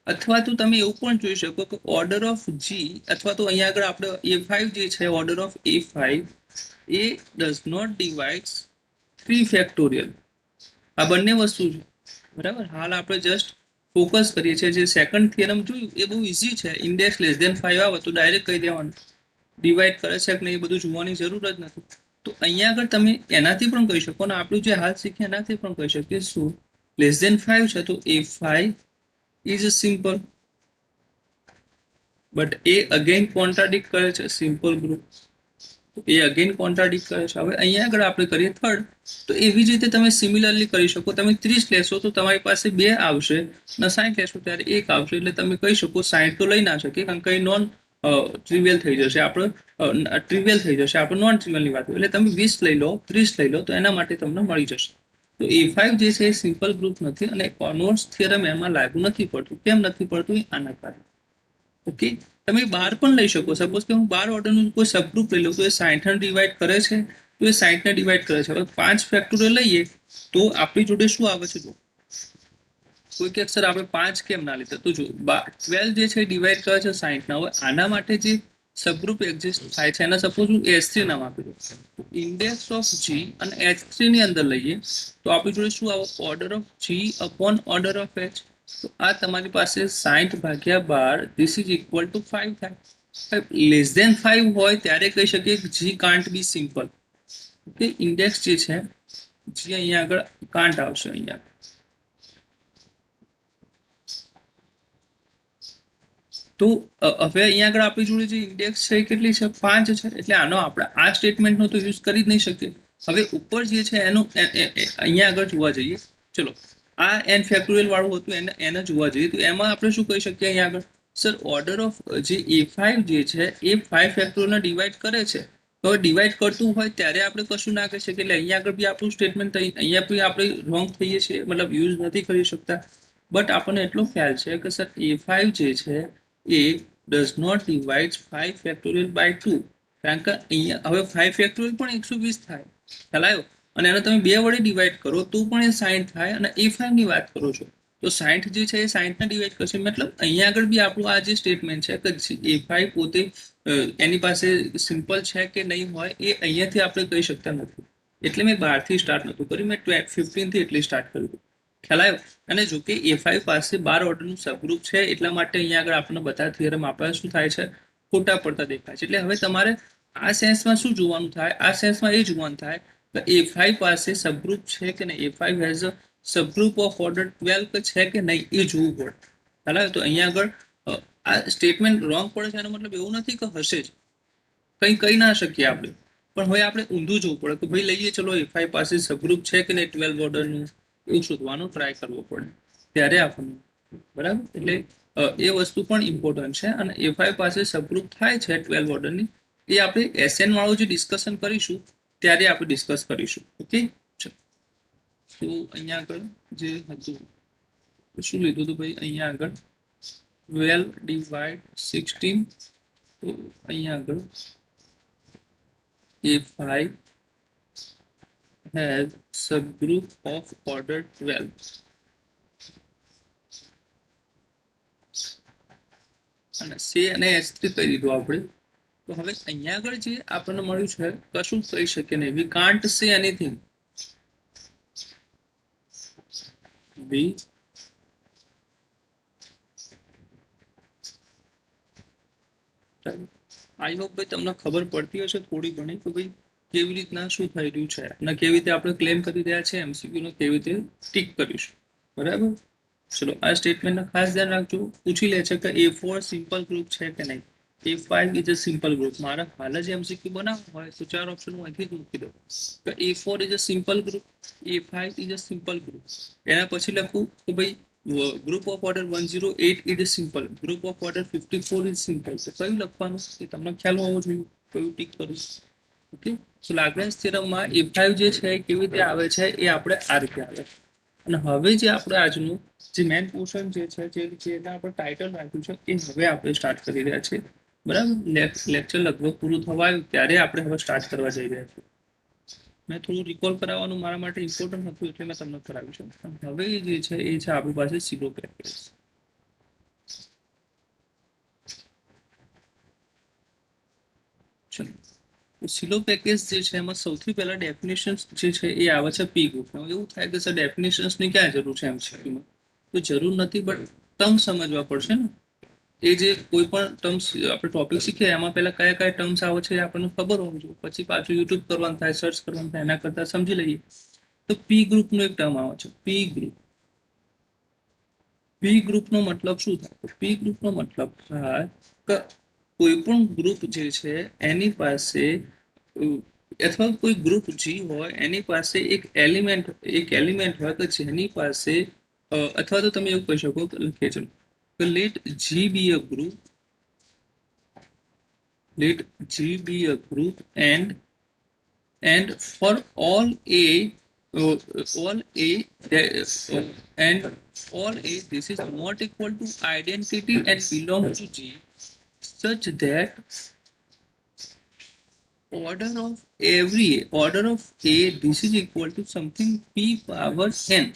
અથવા તો તમે એવું પણ જોઈ શકો કે ઓર્ડર ઓફ જી અથવા તો અહીંયા આગળ આપણે A5 જે છે ઓર્ડર ઓફ A5 એ ડઝ નોટ ડિવાઇડ્સ 3 ફેક્ટોરિયલ. આ બંને વસ્તુ છે બરાબર. હાલ આપણે જસ્ટ ફોકસ કરીએ છીએ. જે સેકન્ડ થિયરમ જોયું એ બહુ ઇઝી છે. ઇન્ડેક્સ લેસ દેન 5 આવે તો ડાયરેક્ટ કહી દેવાનું ડિવાઈડ કરે છે કે નહીં એ બધું જોવાની જરૂર જ નથી. તો અહીંયા આગળ તમે એનાથી પણ કહી શકો ને આપણું જે હાલ શીખ્યા એનાથી પણ કહી શકીએ શું? લેસ દેન 5 છે તો A5 ઇઝ સિમ્પલ. બટ એ અગેન કોન્ટ્રાડિક્ટ કરે છે સિમ્પલ ગ્રુપ. એ અગેન કોન્ટ્રાડિક્ટ કરે છે. હવે અહીંયા આગળ આપણે કરીએ થર્ડ. તો એવી જ રીતે તમે સિમિલરલી કરી શકો. તમે 30 લેશો તો તમારી પાસે 2 આવશે અને 60 લેશો ત્યારે 1 આવશે. એટલે તમે કહી શકો 60 તો લઈ ના શકીએ કારણ કે નોન ટ્રિવિયલ થઈ જશે. આપણે ટ્રિવિયલ થઈ જશે. આપણે નોન ટ્રિવિયલની વાત એટલે તમે 20 લઈ લો 30 લઈ લો તો એના માટે તમને મળી જશે. તો A5 જે છે એ સિમ્પલ ગ્રુપ નથી અને કોનોર્સ થિયરમ એમાં લાગુ નથી પડતું. કેમ નથી પડતું? એ આના કારણે. ઓકે, તમે 12 પણ લઈ શકો. સપોઝ કે હું 12 ઓર્ડરનું કોઈ સબગ્રુપ લઈ લઉં તો એ 60 ને ડિવાઈડ કરે છે તો એ 60 ને ડિવાઈડ કરે છે. હવે 5 ફેક્ટોરિયલ લઈએ તો આપણી જોડે શું આવે છે? જો કોઈ કે સર આપણે 5 કેમ ના લીધા? તો જો 12 જે છે ડિવાઈડ કરે છે 60 ના. હવે આના માટે જે સબગ્રુપ એક્ઝિસ્ટ થાય છે એના સપોઝ હું S3 નામ આપી દઉં. ઇન્ડેક્સ ઓફ G અને H3 ની અંદર લઈએ તો આપણી જોડે શું આવે? Order of G upon order of H. તો આ તમારી પાસે 60 ભાગ્યા 12 ધીસ ઇઝ ઇક્વલ ટુ 5 થાય. લેસ દેન 5 હોય ત્યારે કહી શકીએ કે G can't be simple. Okay, index જે છે G અહીંયા આગળ કાન્ટ આવશે. અહીંયા તો હવે અહીંયા આગળ આપણી જોડે જે ઇન્ડેક્સ છે કેટલી છે? 5 છે. એટલે આનો આપણે આ સ્ટેટમેન્ટનો તો યુઝ કરી જ નહીં શકીએ. હવે ઉપર જે છે એનું અહીંયા આગળ જોવા જઈએ. ચલો આ n ફેક્ટોરિયલ વાળું હતું એને જોવા જઈએ તો એમાં આપણે શું કહી શકીએ? અહીંયા આગળ સર ઓર્ડર ઓફ જે A5 જે છે એ 5 ફેક્ટોરિયલને ડિવાઈડ કરે છે. તો ડિવાઈડ કરતું હોય ત્યારે આપણે કશું ના કહી શકીએ. એટલે અહીંયા આગળ બી આપણું સ્ટેટમેન્ટ અહીંયા બી આપણે રોંગ થઈએ છીએ, મતલબ યુઝ નથી કરી શકતા. બટ આપણને એટલો ખ્યાલ છે કે સર A5 જે છે એ does not divide 5 factorial by 2. કારણ કે અહીંયા હવે 5 ફેક્ટોરિયલ પણ 120 થાય. ખ્યાલ આવ્યો? અને એને તમે 2 વડે ડિવાઈડ કરો તો પણ એ 60 થાય. અને A5 ની વાત કરો છો તો 60 જે છે એ 60 ને ડિવાઈડ કરશે. મતલબ અહીંયા આગળ બી આપણું આ જે સ્ટેટમેન્ટ છે કે A5 પોતે એની પાસે સિમ્પલ છે કે નહીં હોય એ અહીંયાથી આપણે કહી શકતા નથી. એટલે મેં 12 થી સ્ટાર્ટ નહોતું કર્યું, મેં 15 થી એટલે સ્ટાર્ટ કર્યું. ખ્યાલ આવ્યો? અને જો કે A5 પાસે 12 ઓર્ડરનું સબગ્રુપ છે એટલા માટે અહીંયા આગળ આપણને બધા થિયરમ આપણે શું થાય છે? ખોટા પડતા દેખાય છે. એટલે હવે તમારે આ સેન્સમાં શું જોવાનું થાય? આ સેન્સમાં એ જોવાનું થાય કે A5 પાસે સબગ્રુપ છે કે નહીં. A5 has a subgroup of order 12 કે છે કે નહીં એ જોવું પડે. ખ્યાલ આવ્યો? તો અહીંયા આગળ આ સ્ટેટમેન્ટ રોંગ પડે છે એનો મતલબ એવું નથી કે હશે જ, કંઈ કહી ના શકીએ આપણે. પણ હવે આપણે ઊંધું જોવું પડે કે ભાઈ લઈએ ચલો A5 પાસે સબગ્રુપ છે કે નહીં 12 ઓર્ડરનું એવું શોધવાનો ટ્રાય કરવો પડે ત્યારે આપણને બરાબર. એટલે એ વસ્તુ પણ ઇમ્પોર્ટન્ટ છે. અને A5 પાસે સબગ્રુપ થાય છે 12 ઓર્ડરની એ આપણે SN વાળું જે ડિસ્કશન કરીશું ત્યારે આપણે ડિસ્કસ કરીશું. ઓકે, તો અહીંયા આગળ જે હતું શું લીધું હતું ભાઈ? અહીંયા આગળ 12 ડિવાઇડ 16. તો અહીંયા આગળ A5 has subgroup of order 12 અને C અને S3 કહી દીધું આપણે. તો હવે અહીંયા આગળ જે આપણને મળ્યું છે કશું કહી શકીએ નહીં. વી કાન્ટ સે એનીથિંગ. વી આઈ હોપ ભાઈ તમને ખબર પડતી હશે થોડી ઘણી કે ભાઈ કેવી રીતના શું થઈ રહ્યું છે અને કેવી રીતે આપણે ક્લેમ કરી રહ્યા છે એમસીક્યુ નો કેવી રીતે ટીક કરીશું. બરાબર. ચલો આ સ્ટેટમેન્ટને ખાસ ધ્યાન રાખજો. પૂછી લે છે કે A4 સિમ્પલ ગ્રુપ છે કે નહીં. A5 is a simple group. મારા હાલ જ એમસીક્યુ બનાવવું હોય તો ચાર ઓપ્શન હું અહીંથી જ મૂકી દઉં કે A4 is a simple group, A5 is a simple group. એના પછી લખું કે ભાઈ group of order 108 is a simple, group of order 54 is simple. તો કયું લખવાનું એ તમને ખ્યાલ હોવો જોઈએ કયું ટીક કરું. ઓકે. તો લાગ્રેન્જ થિયરમમાં A5 જે છે એ કેવી રીતે આવે છે એ આપણે આ રીતે આવે. અને હવે જે આપણે આજનું જે મેન પોર્શન જે છે જેના આપણે ટાઇટલ રાખ્યું છે એ હવે આપણે સ્ટાર્ટ કરી રહ્યા છીએ. બરાબર. લેક્ચર લગભગ પૂરું થવા આવ્યું ત્યારે આપણે હવે સ્ટાર્ટ કરવા જઈ રહ્યા છીએ. મેં થોડું રિકોલ કરાવવાનું મારા માટે ઇમ્પોર્ટન્ટ હતું એટલે મેં તમને કરાવ્યું છે. હવે જે છે એ છે આપણી પાસે સીલો પેકેજ. ચલો સીલો પેકેજ જે છે એમાં સૌથી પહેલા ડેફિનેશન જે છે એ આવે છે પી ગ્રુપમાં. એવું થાય કે સર ડેફિનેશન્સની ક્યાં જરૂર છે એમસીક્યુમાં. તો જરૂર નથી બટ ટર્મ સમજવા પડશે ને. એ જે કોઈ પણ ટર્મ્સ આપણે ટોપિક શીખીએ એમાં પહેલા કયા કયા ટર્મ્સ આવે છે એ આપણને ખબર હોવું જોઈએ. પછી પાછું યુટ્યુબ કરવાનું થાય, સર્ચ કરવાનું થાય, એના કરતાં સમજી લઈએ. તો પી ગ્રુપનો એક ટર્મ આવે છે પી ગ્રુપ. પી ગ્રુપનો મતલબ શું થાય? પી ગ્રુપનો મતલબ થાય કે કોઈ પણ ગ્રુપ જે છે એની પાસે અથવા કોઈ ગ્રુપ જી હોય એની પાસે એક એલિમેન્ટ હોય કે જેની પાસે અથવા તો તમે એવું કહી શકો કે લખીએ ચલો કે let G be a group, let G be a group and for all A and all A this is not equal to identity and belongs to G such that order of A this is equal to something P power n.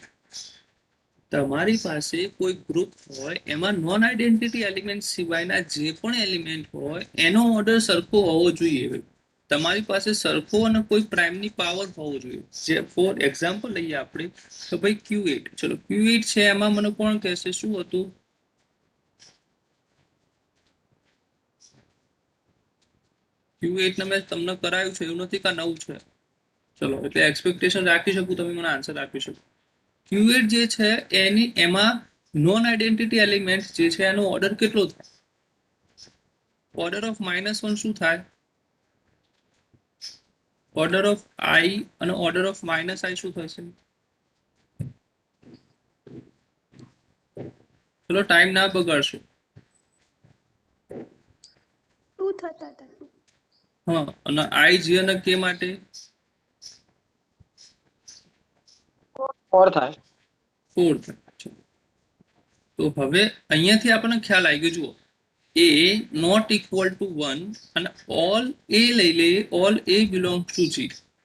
તમારી પાસે કોઈ group હોય એમાં non identity element સિવાયના જે પણ element હોય એનો ઓર્ડર સરખો હોવો જોઈએ. તમારી પાસે સરખો અને કોઈ પ્રાઇમની પાવર હોવો જોઈએ. જે ફોર એક્ઝામ્પલ લઈએ આપણે તો ભાઈ Q8. ચલો Q8 છે એમાં મને કોણ કહેશે શું હતું? Q8 ને મેં તમને કરાયું છે એવું નથી કે નવું છે. ચલો એટલે એક્સપેક્ટેશન રાખી શકું તમે મને આન્સર આપી શકો. Q8 જે છે એમાં નોન આઇડેન્ટિટી એલિમેન્ટ જે છે એનો ઓર્ડર કેટલો થાય? ઓર્ડર ઓફ -1 શું થાય? ઓર્ડર ઓફ I અને ઓર્ડર ઓફ -I શું થશે? ચલો ટાઈમ ના બગાડશો. 2 થતા હતા. હા અને I J અને K માટે 4 થાય. 4 થાય. તો હવે અહીંયાથી આપણને ખ્યાલ આવી ગયો. જુઓ A not equal to 1 અને all A લઈ લઈએ, all A belongs to G.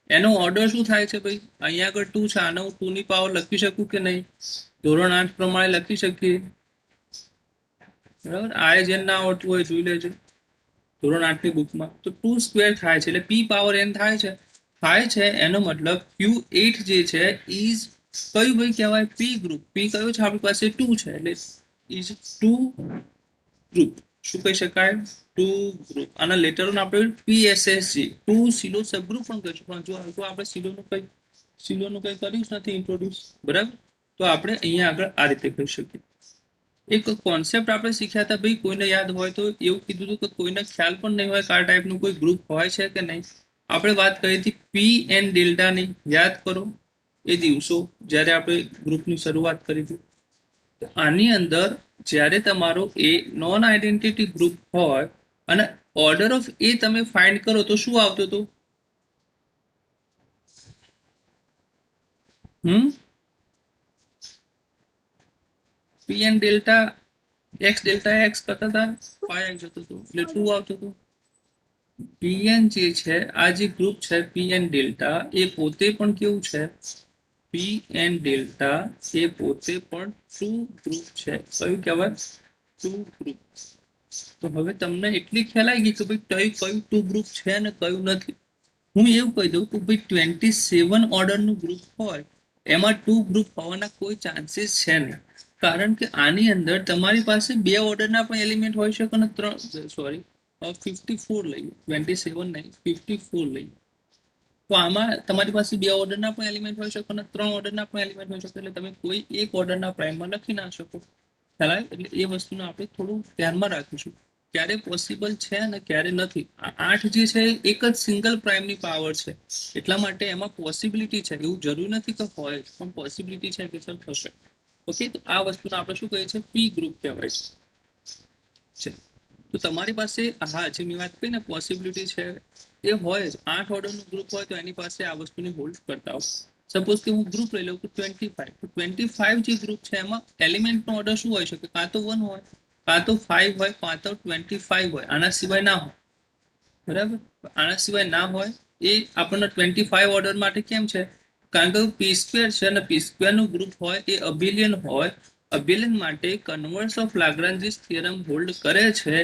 એનો ઓર્ડર શું થાય છે ભાઈ? અહીંયા આગળ 2 છે, આને હું 2 ની પાવર લખી શકું કે નહીં? ધોરણ 8 પ્રમાણે લખી શકીએ. બરાબર. આ જેન ના આવડતું હોય જોઈ લેજો ધોરણ 8 ની બુકમાં. તો 2 સ્ક્વેર થાય છે એટલે P પાવર n થાય છે. એનો મતલબ Q8 જે છે ઇઝ કયું ભાઈ કહેવાય? પી ગ્રુપ. પી કયો છે આપણી પાસે? 2 છે એટલે ઇઝ 2 ગ્રુપ. શું કહી શકાય? 2 ગ્રુપ. અને લેટર ઓન આપણે PSSG 2 સિલો સબગ્રુપ પણ કહીશું. પણ જો આપણે સિલોનું કંઈ કર્યું નથી ઇન્ટ્રોડ્યુસ. બરાબર. તો આપણે અહીંયા આગળ આ રીતે કહી શકીએ. એક કોન્સેપ્ટ આપણે શીખ્યા હતા ભાઈ, કોઈને યાદ હોય તો એવું કીધું હતું કે કોઈને ખ્યાલ પણ નહીં હોય કે આ ટાઈપનું કોઈ ગ્રુપ હોય છે કે નહીં. આપણે વાત કરી હતી પી એન્ડ ડેલ્ટાની. યાદ કરો એ દિવસો જ્યારે આપણે ગ્રુપની શરૂઆત કરી હતી. આની અંદર જ્યારે તમારો એ નોન આઇડેન્ટિટી ગ્રુપ હોય અને ઓર્ડર ઓફ એ તમે ફાઇન્ડ કરો તો શું આવતું હતું? પી એન્ડ ડેલ્ટા x કરતા હતા 5x જતું હતું એટલે 2 આવતું હતું. પીએન જે છે આ જે ગ્રુપ છે પીએન ડેલ્ટા એ પોતે પણ કેવું છે પીએન ડેલ્ટા એ પોતે પણ ટુ ગ્રુપ છે કયું કહેવાય ટુ ગ્રુપ તો હવે તમને એટલી ખ્યાલ આવી ગઈ કે ભાઈ કયું ટુ ગ્રુપ છે ને કયું નથી હું એવું કહી દઉં કે ભાઈ 27 ઓર્ડરનું ગ્રુપ હોય એમાં ટુ ગ્રુપ હોવાના કોઈ ચાન્સીસ છે નહીં કારણ કે આની અંદર તમારી પાસે બે ઓર્ડરના પણ એલિમેન્ટ હોઈ શકે અને ત્રણ સોરી 54 લઈએ 27 નહીં 54 લઈએ તો આમાં તમારી પાસે બે ઓર્ડરના પણ એલિમેન્ટ હોઈ શકે અને ત્રણ ઓર્ડરના પણ એલિમેન્ટ હોઈ શકે એટલે તમે કોઈ એક ઓર્ડરના પ્રાઇમમાં લખી ના શકો ખ્યાલ આવે? એટલે એ વસ્તુને આપણે થોડું ધ્યાનમાં રાખીશું ક્યારે પોસિબલ છે અને ક્યારે નથી આ 8 જે છે એ એક જ સિંગલ પ્રાઇમની પાવર છે એટલા માટે એમાં પોસિબિલિટી છે એવું જરૂરી નથી કે હોય પણ પોસિબિલિટી છે કે સર થશે ઓકે તો આ વસ્તુને આપણે શું કહીએ છીએ પી ગ્રુપ કહેવાય છે તો તમારી પાસે હા જે મેં વાત કરી ને પોસિબિલિટી છે એ હોય જ 8 ઓર્ડરનું ગ્રુપ હોય તો એની પાસે આ વસ્તુને હોલ્ડ કરતા હોય સપોઝ કે હું ગ્રુપ લઈ લઉં તો 25 તો 25 જે ગ્રુપ છે એમાં એલિમેન્ટનો ઓર્ડર શું હોય શકે કાં તો 1 હોય કાં તો 5 હોય કાં તો 25 હોય આના સિવાય ના હોય બરાબર આના સિવાય ના હોય એ આપણને 25 ઓર્ડર માટે કેમ છે કારણ કે પી સ્ક્વેર છે અને પી સ્ક્વેર નું ગ્રુપ હોય એ અબિલિયન હોય અબિલિયન માટે કન્વર્સ ઓફ લાગ્રાન્જીસ થિયરમ હોલ્ડ કરે છે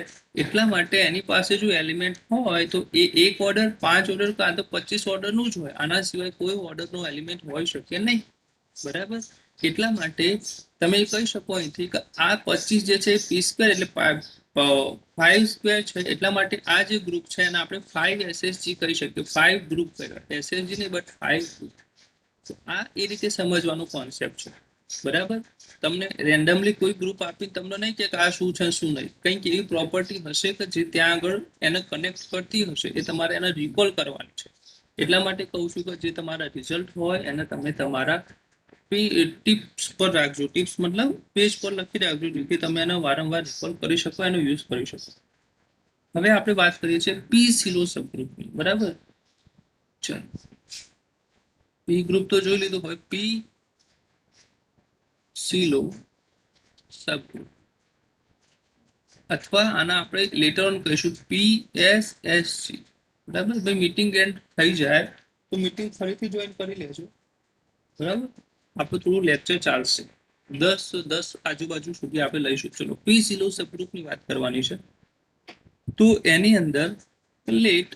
એટલા માટે એની પાસે જો એલિમેન્ટ હોય તો એ એક ઓર્ડર 5 ઓર્ડર કાં તો 25 ઓર્ડરનું જ હોય આના સિવાય કોઈ ઓર્ડરનો એલિમેન્ટ હોઈ શકે નહીં બરાબર એટલા માટે તમે કહી શકો અહીંથી કે આ 25 જે છે પી સ્ક્વેર એટલે 5 સ્ક્વેર છે એટલા માટે આ જે ગ્રુપ છે એને આપણે 5 એસએસજી કરી શકીએ 5 ગ્રુપ કહેવાય એસએસજી નહીં બટ 5 ગ્રુપ તો આ એ રીતે સમજવાનો કોન્સેપ્ટ છે બરાબર તમને રેન્ડમલી કોઈ ગ્રુપ આપી તમને નહીં કે આ શું છે શું નહીં કંઈક એવી પ્રોપર્ટી હશે કે જે ત્યાં આગળ એને કનેક્ટ કરતી હશે એ તમારે એને રિકોલ કરવાની છે એટલા માટે કહું છું કે જે તમારા રિઝલ્ટ હોય એને તમે તમારા ટિપ્સ પર રાખજો ટિપ્સ મતલબ પેજ પર લખી રાખજો જેથી તમે એને વારંવાર રિકોલ કરી શકો એનો યુઝ કરી શકો હવે આપણે વાત કરીએ છીએ પી સિલો સબગ્રુપની બરાબર ચાલો પી ગ્રુપ તો જોઈ લીધું હોય પી સિલો સબગ્રુપ અથવા આના આપણે લેટર ઓન કહીશું PSSG બરાબર ભાઈ મીટિંગ એન્ડ થઈ જાય તો મીટિંગ ફરીથી જોઈન કરી લેજો બરાબર આપણું થોડું લેક્ચર ચાલશે 10 આજુબાજુ સુધી આપણે લઈશું ચલો પી સિલો સબગ્રુપની વાત કરવાની છે તો એની અંદર લેટ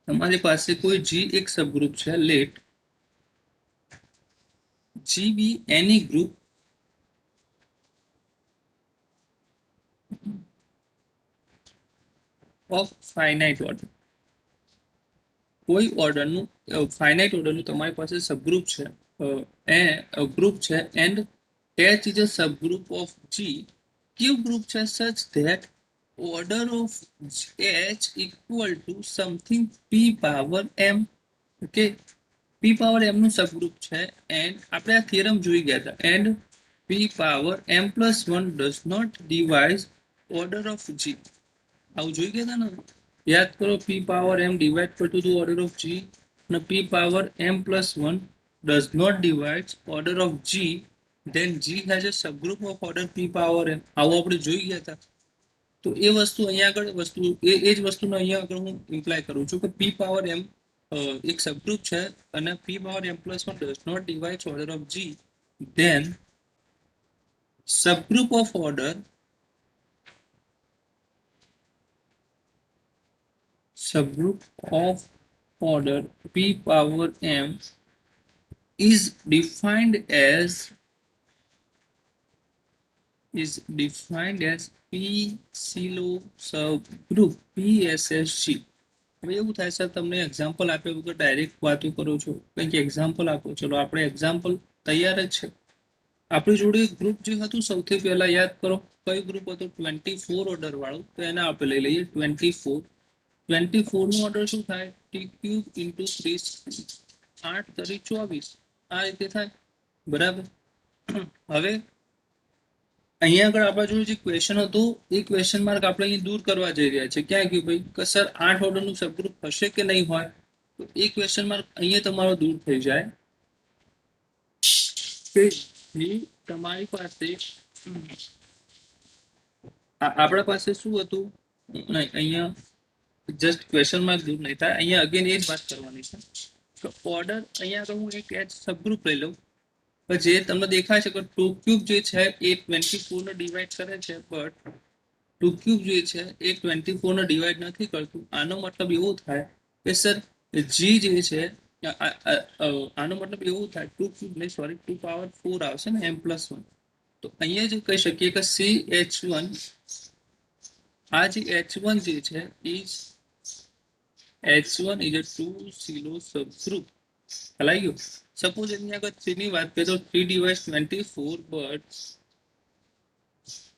તમારી પાસે કોઈ જી એક સબગ્રુપ છે let G be any group of finite order કોઈ ઓર્ડરનું ફાઇનાઇટ ઓર્ડરનું તમારી પાસે સબગ્રુપ છે ગ્રુપ છે and H is a subgroup of G give group છે such that order of H equal to something P power M okay P power M નું subgroup છે એન્ડ આપણે આ થિયરમ જોઈ ગયા હતા and P power M plus 1 does not divide order of G આવું જોઈ ગયા હતા ને યાદ કરો P power M divide કરતું હતું order of G અને P power M plus 1 does not divide order of G then G has a subgroup of order P power M આવું આપણે જોઈ ગયા હતા તો એ વસ્તુ અહીંયા આગળ વસ્તુ એ જ વસ્તુનો અહીંયા આગળ હું ઇમ્પ્લાય કરું છું કે P power M એક સબગ્રુપ છે અને P power M plus 1 does not divide order of G then subgroup of order P power M is defined as P silo subgroup PSSG હવે એવું થાય સર તમને એક્ઝામ્પલ આપ્યા વગર ડાયરેક્ટ વાતો કરો છો કંઈક એક્ઝામ્પલ આપો ચલો આપણે એક્ઝામ્પલ તૈયાર જ છે આપણી જોડે ગ્રુપ જે હતું સૌથી પહેલા યાદ કરો કયું ગ્રુપ હતું 24 ઓર્ડર વાળું તો એને આપણે લઈ લઈએ 24 નું ઓર્ડર શું થાય ટી ક્યુબ ઇન્ટુ 30 8 તરી 24 આ રીતે થાય બરાબર હવે અહીંયા આગળ આપણા જોડે જે ક્વેશ્ચન હતું એ ક્વેશ્ચન માર્ક આપણે અહીં દૂર કરવા જઈ રહ્યા છે ક્યાં ગયું ભાઈ કે સર 8 ઓર્ડરનું સબગ્રુપ હશે કે નહીં હોય તો એ ક્વેશ્ચન માર્ક અહીંયા તમારો દૂર થઈ જાય કે તમારી પાસે આપણા પાસે શું હતું અહીંયા જસ્ટ ક્વેશ્ચન માર્ક દૂર નહીં થાય. અહીંયા અગેન એ જ વાત કરવાની છે કે ઓર્ડર અહીંયા આગળ હું એક એચ સબગ્રુપ લઈ લઉં, પણ જે તમને દેખાય છે કે ટુ ક્યુબ જે છે એ 24 ને ડિવાઈડ કરે છે, બટ ટુ ક્યુબ જે છે એ 24 ને ડિવાઈડ નથી કરતું. આનો મતલબ એવો થાય કે સર જી જે છે આનો મતલબ એવું થાય ટુ ક્યુબ નહીં, સોરી, 2 પાવર 4 આવશે ને m+1. તો અહીંયા જે કહી શકીએ કે CH1, આ જે H1 જે છે H1 is a 2 silo subgroup. હલાઈ ગયું. સપોઝ અહીંયા આગળ 3 ની વાત કરીએ તો 3 divides 24, but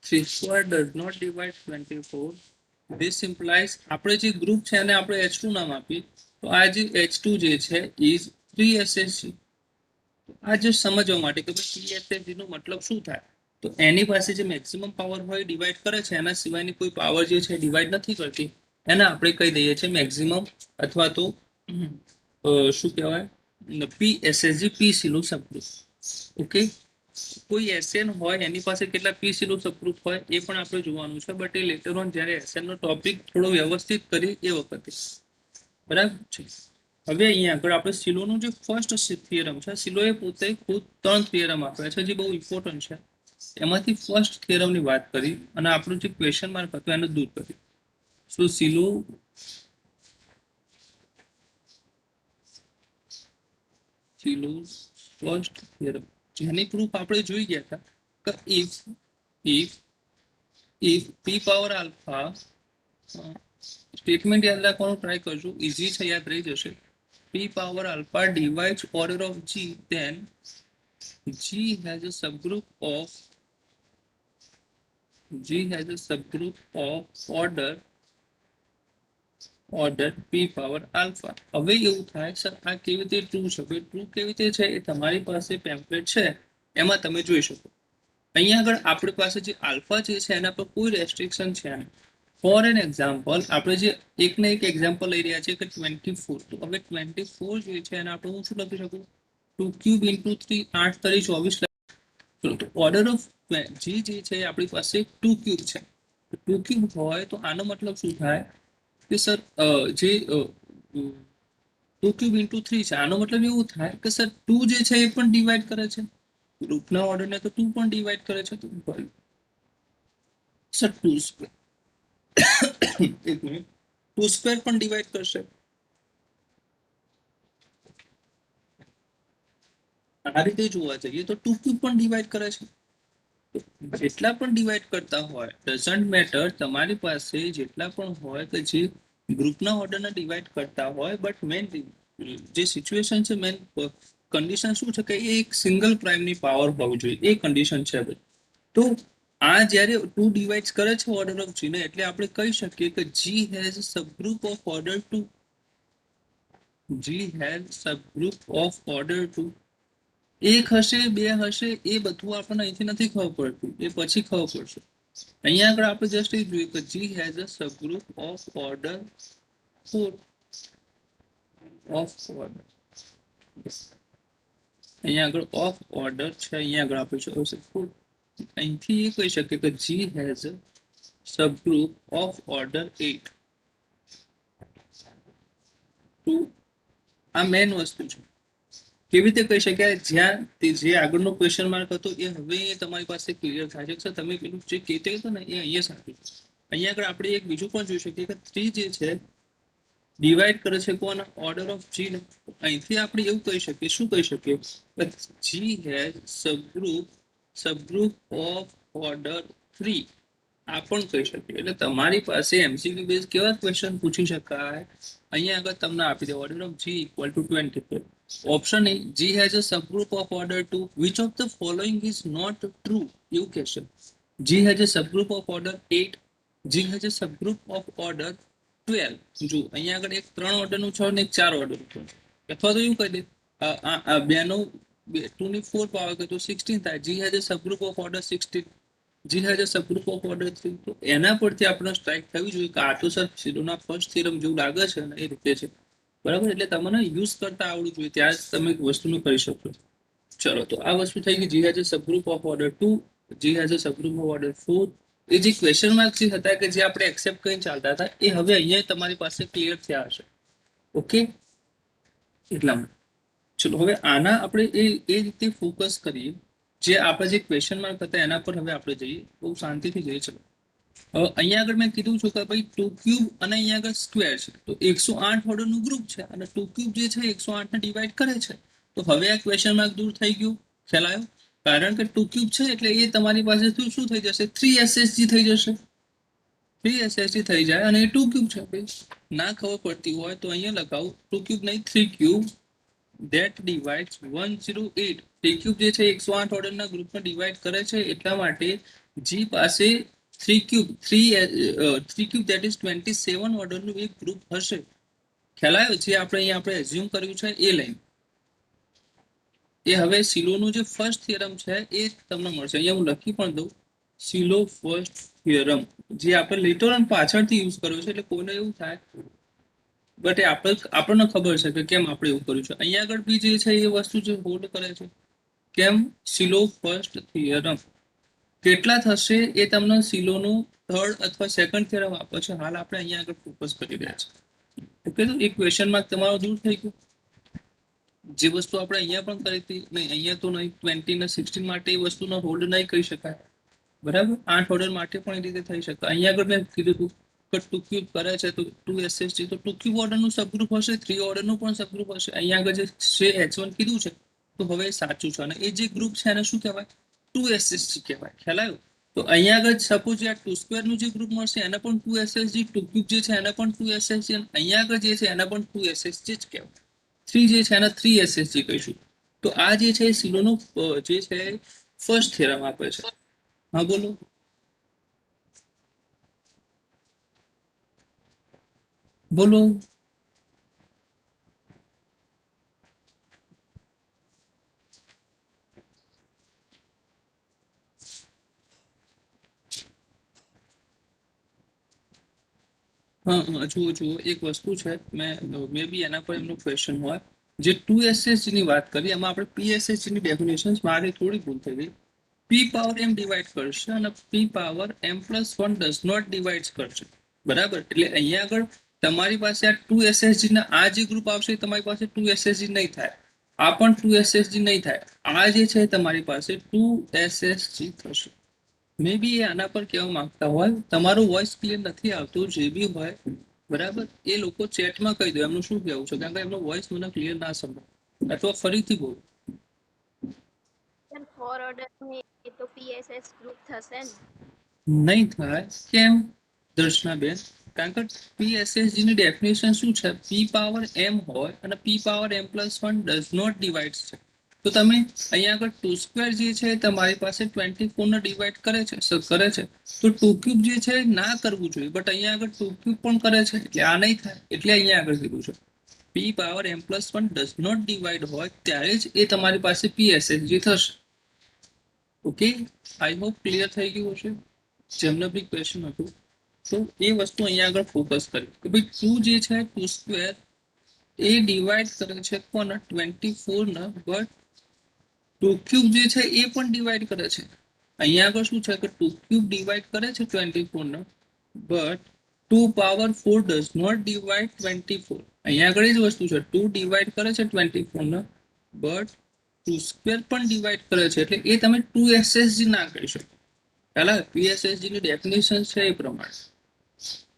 3 square does not divide 24. This implies આપણે જે ગ્રુપ છે એને આપણે H2 નામ આપીએ, તો આ જે H2 જે છે is 3SHG. આ જે સમજવા માટે કે ભાઈ 3SHG નો મતલબ શું થાય, તો એની પાસે જે મેક્સિમમ પાવર હોય ડિવાઈડ કરે છે, એના સિવાયની કોઈ પાવર જે છે ડિવાઈડ નથી કરતી, એને આપણે કહી દઈએ છીએ મેક્સિમમ, અથવા તો શું કહેવાય, PSHG, પી સિલો સબગ્રુપ. ઓકે, કોઈ એસએન હોય એની પાસે કેટલા પી સિલો સબગ્રુપ હોય એ પણ આપણે જોવાનું છે, બટ એ લેટર ઓન જ્યારે એસએન નો ટોપિક થોડો વ્યવસ્થિત કરી એ વખતે, બરાબર છે. હવે અહીંયા આગળ આપણે સિલોનું જે ફર્સ્ટ થિયરમ છે, સિલોએ પોતે ખુદ 3 થિયરમ આપ્યા છે જે બહુ ઇમ્પોર્ટન્ટ છે. એમાંથી ફર્સ્ટ થિયરમની વાત કરી અને આપણું જે ક્વેશ્ચન માર્ક હતો એને દૂર કર્યું. સો સિલો ફર્સ્ટ થિયરમ, જેની પ્રૂફ આપણે જોઈ ગયા હતા કે if P power alpha, statement યાદ રાખવાનું ટ્રાય કરજો, ઇઝી છે, યાદ રહી જશે. P power alpha divides order of G, then G has a subgroup of order p power alpha. હવે એવું થાય સર આ કેવી રીતે ટ્રુ છે? ટ્રુ કેવી રીતે છે એ તમારી પાસે પેમ્પલેટ છે એમાં તમે જોઈ શકો. અહીંયા આગળ આપણી પાસે જે આલ્ફા જે છે એના પર કોઈ રેસ્ટ્રિક્શન છે નહીં. ફોર એન એક્ઝામ્પલ આપણે જે એકને એક એક્ઝામ્પલ લઈ રહ્યા છીએ કે 24, તો હવે 24 જે છે એને આપણે હું શું લખી શકું, 2 ક્યુબ ઇન્ટુ 3, 8 તરી 24. તો ઓર્ડર ઓફ જી જે છે આપણી પાસે 2 ક્યુબ છે. 2 ક્યુબ હોય તો આનો મતલબ શું થાય કે સર જે 2 ક્યુબ ઇન્ટુ 3 છે, આનો મતલબ એવું થાય કે સર 2 જે છે એ પણ ડિવાઈડ કરે છે ગ્રુપના ઓર્ડરને, તો 2 પણ ડિવાઈડ કરે છે. તો સર 2 સ્ક્વેર, એક મિનિટ, 2 સ્ક્વેર પણ ડિવાઈડ કરશે. આ રીતે જોવા જઈએ તો 2 ક્યુબ પણ ડિવાઈડ કરે છે. જેટલા પણ ડિવાઈડ કરતા હોય ડઝન્ટ મેટર, તમારી પાસે જેટલા પણ હોય કે જે ગ્રુપના ઓર્ડરને ડિવાઈડ કરતા હોય, બટ મેન જે સિચ્યુએશન છે, મેન કન્ડિશન શું છે કે એ એક સિંગલ પ્રાઇમની પાવર હોવી જોઈએ, એ કન્ડિશન છે. તો આ જ્યારે 2 ડિવાઇડ્સ કરે છે ઓર્ડર ઓફ જી ને, એટલે આપણે કહી શકીએ કે G has subgroup of order 2. G has subgroup of order 2. એક હશે, બે હશે, એ બધું આપણને અહીંથી નથી ખબર પડતું, એ પછી ખબર પડશે. અહીંયા આગળ આપણે જસ્ટ એ જોઈએ કે G has a subgroup of order 4. અહીંયા આગળ ઓફ ઓર્ડર છે, અહીંયા આગળ આપણે જોશે 4. અહીંથી એ કહી શકીએ કે G has a subgroup of order 8. તો આ મેઇન વસ્તુ છે. કેવી રીતે કહી શકાય, જ્યાં તે જે આગળનો ક્વેશ્ચન માર્ક હતો એ હવે તમારી પાસે ક્લિયર થાય છે. તમે પેલું જે કહેતે હતો ને એ અહીંયા સાચું. અહીંયા આગળ આપણે એક બીજું પણ જોઈ શકીએ કે 3 જે છે ડિવાઈડ કરે છે કોના, ઓર્ડર ઓફ જી ને. અહીંથી આપણે એવું કહી શકીએ, શું કહી શકીએ કે G has subgroup of order 3. આ પણ કહી શકીએ. એટલે તમારી પાસે એમસીક્યુ બેઝ કેવા ક્વેશ્ચન પૂછી શકાય, અહીંયા આગળ તમને આપી દે order of G equal to 24. Option A, G has a subgroup of order 2, which of the following is not true, એવું કહેશે. G has a subgroup of order 8, G has a subgroup of order 12. જો અહીંયા આગળ એક 3 ઓર્ડરનું છે અને એક 4 ઓર્ડરનું છે, અથવા તો એવું કહી દે બેનો 2 ની 4 પાવર કરે તો 16 થાય. G has a subgroup of order 16, G has a subgroup of order 3. તો એના પરથી આપણે સ્ટ્રાઇક થવી જોઈએ કે આ તો સર સિલોના ફર્સ્ટ થિયરમ જેવું લાગે છે ને એ રીતે છે, બરાબર. એટલે તમને યુઝ કરતા આવડવું જોઈએ, ત્યાં જ તમે વસ્તુનું કરી શકો. ચલો, તો આ વસ્તુ થઈ ગઈ G has a subgroup of order 2, G has a subgroup of order 4, એ જે ક્વેશ્ચન માર્ક જે હતા કે જે આપણે એક્સેપ્ટ કરીને ચાલતા હતા એ હવે અહીંયા તમારી પાસે ક્લિયર થયા હશે. ઓકે, એટલા માટે ચલો હવે આના આપણે એ રીતે ફોકસ કરીએ. જે આપણા જે ક્વેશ્ચન માર્ક હતા એના પર હવે આપણે જઈએ, બહુ શાંતિથી જઈએ. ચલો હવે અહીંયા આગળ મેં કીધું છું કે ભાઈ 2 ક્યુબ અને અહીંયા આગળ સ્ક્વેર છે, તો 108 ઓર્ડરનું ગ્રુપ છે અને 2 ક્યુબ જે છે 108 ને ડિવાઈડ કરે છે. તો હવે આ ક્વેશ્ચન માર્ક દૂર થઈ ગયું, ખ્યાલ આવ્યો? કારણ કે 2 ક્યુબ છે એટલે એ તમારી પાસે શું થઈ જશે? 3 SSG થઈ જશે. 3 SSG થઈ જાય અને એ 2 ક્યુબ છે. ભાઈ ના ખબર પડતી હોય તો અહીંયા લગાવું 2 ક્યુબ નહીં 3 ક્યુબ that divides 108. 3 ક્યુબ જે છે 108 ઓર્ડરના ગ્રુપમાં ડિવાઈડ કરે છે, એટલા માટે જી પાસે 3 ક્યુબ 3 ક્યુબ that is 27 ઓર્ડરનું એક ગ્રુપ હશે. ખ્યાલ આવ્યો? જે આપણે અહીંયા આપણે એઝ્યુમ કર્યું છે એ લાઈન એ હવે સિલોનું જે ફર્સ્ટ થિયરમ છે એ તમને મળશે. અહીંયા હું લખી પણ દઉં, સિલો ફર્સ્ટ થિયરમ, જે આપણે લેટર ઓન પાછળથી યુઝ કર્યો છે. એટલે કોઈને એવું થાય બટ એ આપણને ખબર છે કે કેમ આપણે એવું કર્યું છે. અહીંયા આગળ બી જે છે એ વસ્તુ જે હોલ્ડ કરે છે. કેમ? સિલો ફર્સ્ટ થિયરમ કેટલા થશે એ તમને સિલોનું થર્ડ અથવા સેકન્ડ થિયરમ આપે છે. હાલ આપણે અહીંયા આગળ ફોકસ કરી રહ્યા છીએ. ઓકે, તો એ ક્વેશ્ચન માર્ક તમારો દૂર થઈ ગયો. જે વસ્તુ આપણે અહીંયા પણ કરી હતી નહીં, અહીંયા તો નહીં, 20 ને 16 માટે એ વસ્તુનો હોલ્ડ નહીં કહી શકાય, બરાબર? 8 ઓર્ડર માટે પણ એ રીતે થઈ શકે. અહીંયા આગળ મેં કીધું હતું કે 2 ક્યુબ કરે છે તો 2 SSG, તો 2 ક્યુબ ઓર્ડરનું સબગ્રુપ હશે, 3 ઓર્ડરનું પણ સબગ્રુપ હશે. અહીંયા આગળ જે છે H1 કીધું છે તો હવે એ સાચું છે અને એ જે ગ્રુપ છે એને શું કહેવાય? 2 SSG કહેવાય. ખ્યાલ આવ્યો? તો અહીંયા આગળ સપોઝ આ 2 સ્ક્વેરનું જે ગ્રુપ મળશે એને પણ 2 SSG, 2 ક્યુબ જે છે એને પણ 2 SSG, અને અહીંયા આગળ જે છે એને પણ 2 SSG જ કહેવાય. 3 જે છે એને 3 SSG કહીશું. તો આ જે છે સિલોનો જે છે ફર્સ્ટ થિયરમ આપે છે. હા બોલો. બોલો. હા જુઓ એક વસ્તુ છે, મે બી એના પર એમનો ક્વેશ્ચન હોય. જે 2 SSG ની વાત કરી એમાં આપણે PSSG ની ડેફિનેશન મારે થોડી ભૂલ થઈ ગઈ. P પાવર m ડિવાઈડ કરશે અને P power m+1 does not divide કરશે, બરાબર? એટલે અહીંયા આગળ તમારી પાસે આ 2 SSG ના આ જે ગ્રુપ આવશે તમારી પાસે 2 SSG નહીં થાય, આ પણ 2 SSG નહીં થાય, આ જે છે તમારી પાસે 2 SSG થશે. મે બી આના પર કહેવા માંગતા હોય, તમારું વોઇસ ક્લિયર નથી આવતું, જે બી હોય બરાબર એ લોકો ચેટમાં કહી દો એમનું શું કહેવું છે, કારણ કે એમનો વોઇસ મને ક્લિયર ના સંભળાય, અથવા ફરીથી બોલો. ફોર ઓર્ડર એ તો પીએસએસ ગ્રુપ થશે ને? નહીં થાય. કેમ દર્શનાબેન? કારણ કે PSSG ની ડેફિનેશન શું છે? P પાવર m હોય અને P power m+1 does not divide છે. તો તમે અહીંયા આગળ 2 સ્ક્વેર જે છે તમારી પાસે 24 ને ડિવાઈડ કરે છે તો 2 ક્યુબ જે છે ના કરવું જોઈએ, બટ અહીંયા આગળ 2 ક્યુબ પણ કરે છે એટલે આ નહીં થાય. એટલે અહીંયા આગળ કીધું છે P power m+1 does not divide હોય ત્યારે જ એ તમારી પાસે PSSG થશે. ઓકે, આઈ હોપ ક્લિયર થઈ ગયું હશે જેમને બી ક્વેશ્ચન હતું. તો એ વસ્તુ અહીંયા આગળ ફોકસ કરી કે ભાઈ 2 જે છે 2 સ્ક્વેર એ ડિવાઈડ કરે છે કોના? 24 ના, બટ 2 ક્યુબ જે છે એ પણ ડિવાઈડ કરે છે. અહીંયા આગળ શું છે કે 2 ક્યુબ ડિવાઈડ કરે છે 24 ના, but 2 power 4 does not divide 24. અહીંયા આગળ એ જ વસ્તુ છે, 2 ડિવાઈડ કરે છે 24 ના, બટ 2 સ્ક્વેર પણ ડિવાઈડ કરે છે. એટલે એ તમે 2 SSG ના કહી શકો. પહેલા PSSG ની ડેફિનેશન છે એ પ્રમાણે.